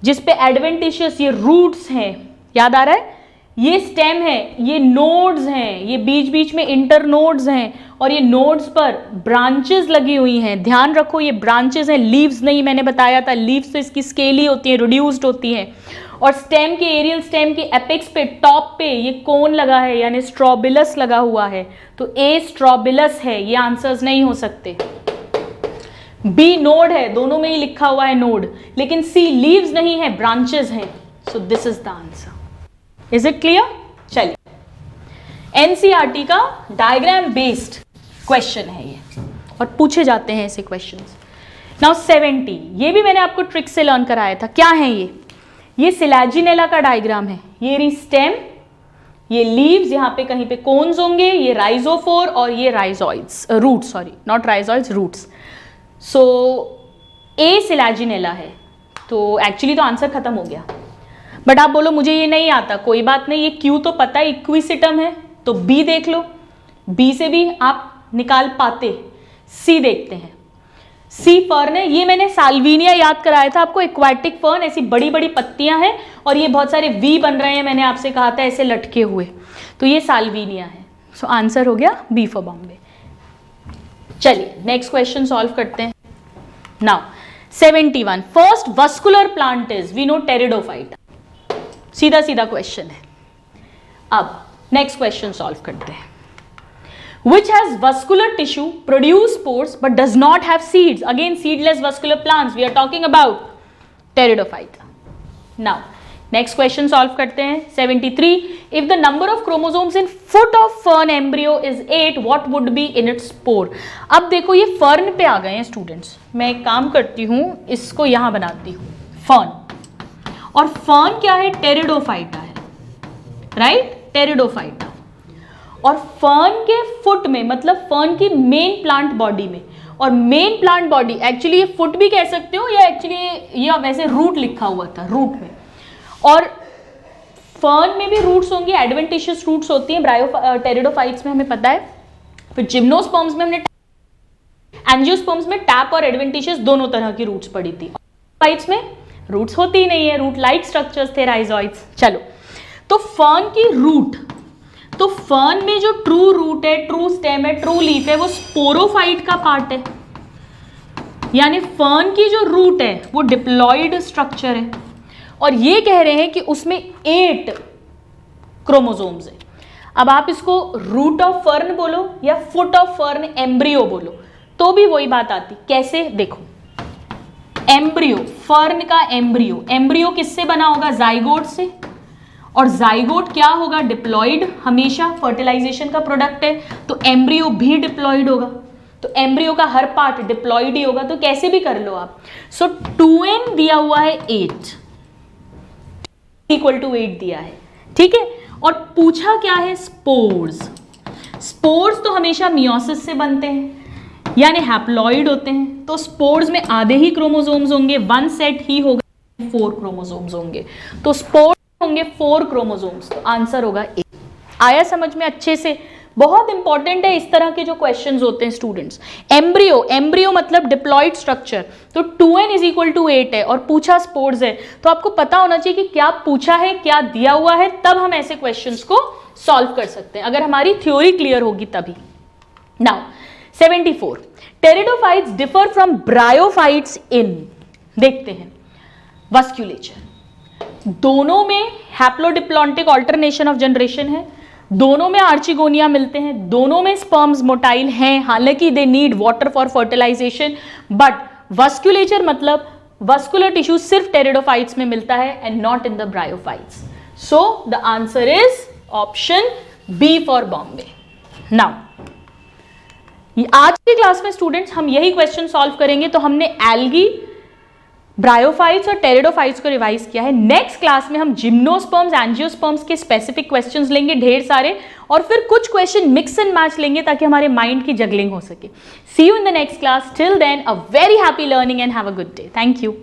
जिसपे एडवेंटिशियस ये रूट्स हैं, याद आ रहा है? ये स्टेम है, ये नोड्स हैं, ये बीच बीच में इंटरनोड्स हैं, और ये नोड्स पर ब्रांचेस लगी हुई हैं। ध्यान रखो ये ब्रांचेस हैं, लीव्स नहीं। मैंने बताया था लीव्स तो इसकी स्केली होती हैं, रिड्यूस्ड होती हैं। और स्टेम के, एरियल स्टेम के एपेक्स पे, टॉप पे ये कोन लगा है, यानी स्ट्रोबिलस लगा हुआ है, तो ए स्ट्रोबिलस है, ये आंसर्स नहीं हो सकते। बी नोड है, दोनों में ही लिखा हुआ है नोड, लेकिन सी लीव्स नहीं है, ब्रांचेस हैं। So this is the answer. Is it clear? चलिए, एनसीईआरटी का डायग्राम बेस्ड क्वेश्चन है ये, और पूछे जाते हैं ऐसे क्वेश्चंस। नाउ 70, ये भी मैंने आपको ट्रिक से लर्न कराया था। क्या है ये सिलाजिनेला का डायग्राम है। ये रही स्टेम, ये लीव्स, यहाँ पे कहीं पे कोन्स होंगे, ये राइजोफोर, और ये rhizoids, roots, sorry not rhizoids, roots. So A selaginella है, तो एक्चुअली तो आंसर खत्म हो गया। बट आप बोलो मुझे ये नहीं आता, कोई बात नहीं, ये क्यू तो पता है, इक्विसिटम है, तो बी देख लो, बी से भी आप निकाल पाते। सी देखते हैं, सी फर्न है, ये मैंने साल्विनिया याद कराया था आपको, एक्वाटिक फर्न, ऐसी बड़ी बड़ी पत्तियां हैं, और ये बहुत सारे वी बन रहे हैं, मैंने आपसे कहा था ऐसे लटके हुए, तो ये साल्विनिया है। सो आंसर हो गया बी फॉर बॉम्बे। चलिए नेक्स्ट क्वेश्चन सॉल्व करते हैं। Now 71, first vascular plant is, we know pteridophyte. सीधा सीधा क्वेश्चन है। अब नेक्स्ट क्वेश्चन सॉल्व करते हैं। which has vascular tissue, produce spores but does not have seeds. Again, seedless vascular plants. We are talking about pteridophyta. Now, next question solve करते हैं. 73. If the number of chromosomes in foot of fern embryo is 8, what would be in its spore? अब देखो ये fern पे आ गए हैं students. मैं एक काम करती हूँ, इसको यहाँ बनाती हूँ. फर्न, और फर्न क्या है? टेरिडोफाइटा है, राइट? टेरिडोफाइटा. और फर्न के फुट में, मतलब फर्न की मेन प्लांट बॉडी में, और मेन प्लांट बॉडी एक्चुअली ये फुट भी कह सकते हो या एक्चुअली ये वैसे रूट लिखा हुआ था, रूट में. और फर्न में भी रूट्स होंगे, एडवेंटिशियस रूट्स होती हैं. टेरिडोफाइट्स में हमें पता है. फिर जिम्नोस्पर्म्स में हमने, एंजियोस्पर्म्स में टैप और एडवेंटिशियस दोनों तरह की रूट्स पढ़ी थी. फाइट्स में रूट्स होती ही नहीं है, रूट लाइक स्ट्रक्चर्स थे, राइजोइड्स. चलो, तो फर्न की रूट, तो फर्न में जो ट्रू रूट है, ट्रू स्टेम है, ट्रू लीफ है, वो स्पोरोफाइट का पार्ट है. यानी फर्न की जो रूट है वो डिप्लॉइड स्ट्रक्चर है, और ये कह रहे हैं कि उसमें 8 क्रोमोसोम्स है. अब आप इसको रूट ऑफ फर्न बोलो या फुट ऑफ फर्न एम्ब्रियो बोलो तो भी वही बात आती. कैसे? देखो, एम्ब्रियो, फर्न का एम्ब्रियो, एम्ब्रियो किससे बना होगा? जाइगोट से. और जाइगोट क्या होगा? डिप्लॉइड, हमेशा फर्टिलाइजेशन का प्रोडक्ट है, तो एम्ब्रियो भी डिप्लॉइड होगा. तो एम्ब्रियो का हर पार्ट डिप्लॉइड ही होगा, तो कैसे भी कर लो आप. सो 2n दिया हुआ है 8 इक्वल टू 8 दिया है, ठीक है. और पूछा क्या है? स्पोर्स. स्पोर्स तो हमेशा मियोसिस से बनते हैं, यानी हैप्लॉइड होते हैं. तो स्पोर्स में आधे ही क्रोमोसोम्स होंगे, 1 सेट ही होगा, 4 क्रोमोसोम्स होंगे. तो स्पोर्स होंगे 4 क्रोमोसोम्स, तो आंसर होगा 8. आया समझ में अच्छे से? बहुत इंपॉर्टेंट है इस तरह के जो क्वेश्चंस होते हैं स्टूडेंट्स. एम्ब्रियो, एम्ब्रियो मतलब डिप्लॉइड स्ट्रक्चर, तो 2n इज इक्वल टू 8 है, और पूछा स्पोर्स है, तो आपको पता होना चाहिए कि क्या पूछा है, क्या दिया हुआ है, तब हम ऐसे क्वेश्चंस को सॉल्व कर सकते हैं, अगर हमारी थ्योरी क्लियर होगी तभी. Now 74. Pteridophytes differ from bryophytes in, देखते हैं, वस्क्यूलेचर. दोनों में हैप्लोडिप्लॉन्टिक ऑल्टरनेशन ऑफ जनरेशन है, दोनों में आर्चिगोनिया मिलते हैं, दोनों में स्पर्म्स मोटाइल हैं, हालांकि they need water for fertilization. But vasculature मतलब वस्कुलर टिश्यू सिर्फ टेरिडोफाइट्स में मिलता है and not in the bryophytes. So the answer is option B for Bombay. Now आज की क्लास में स्टूडेंट्स हम यही क्वेश्चन सॉल्व करेंगे. तो हमने एल्गी, ब्रायोफाइट्स और टेरिडोफाइट्स को रिवाइज किया है. नेक्स्ट क्लास में हम जिम्नोस्पर्म्स, एंजियोस्पर्म्स के स्पेसिफिक क्वेश्चंस लेंगे ढेर सारे, और फिर कुछ क्वेश्चन मिक्स एंड मैच लेंगे ताकि हमारे माइंड की जगलिंग हो सके. See you in the next class. Till then a very happy learning and have a good day. Thank you.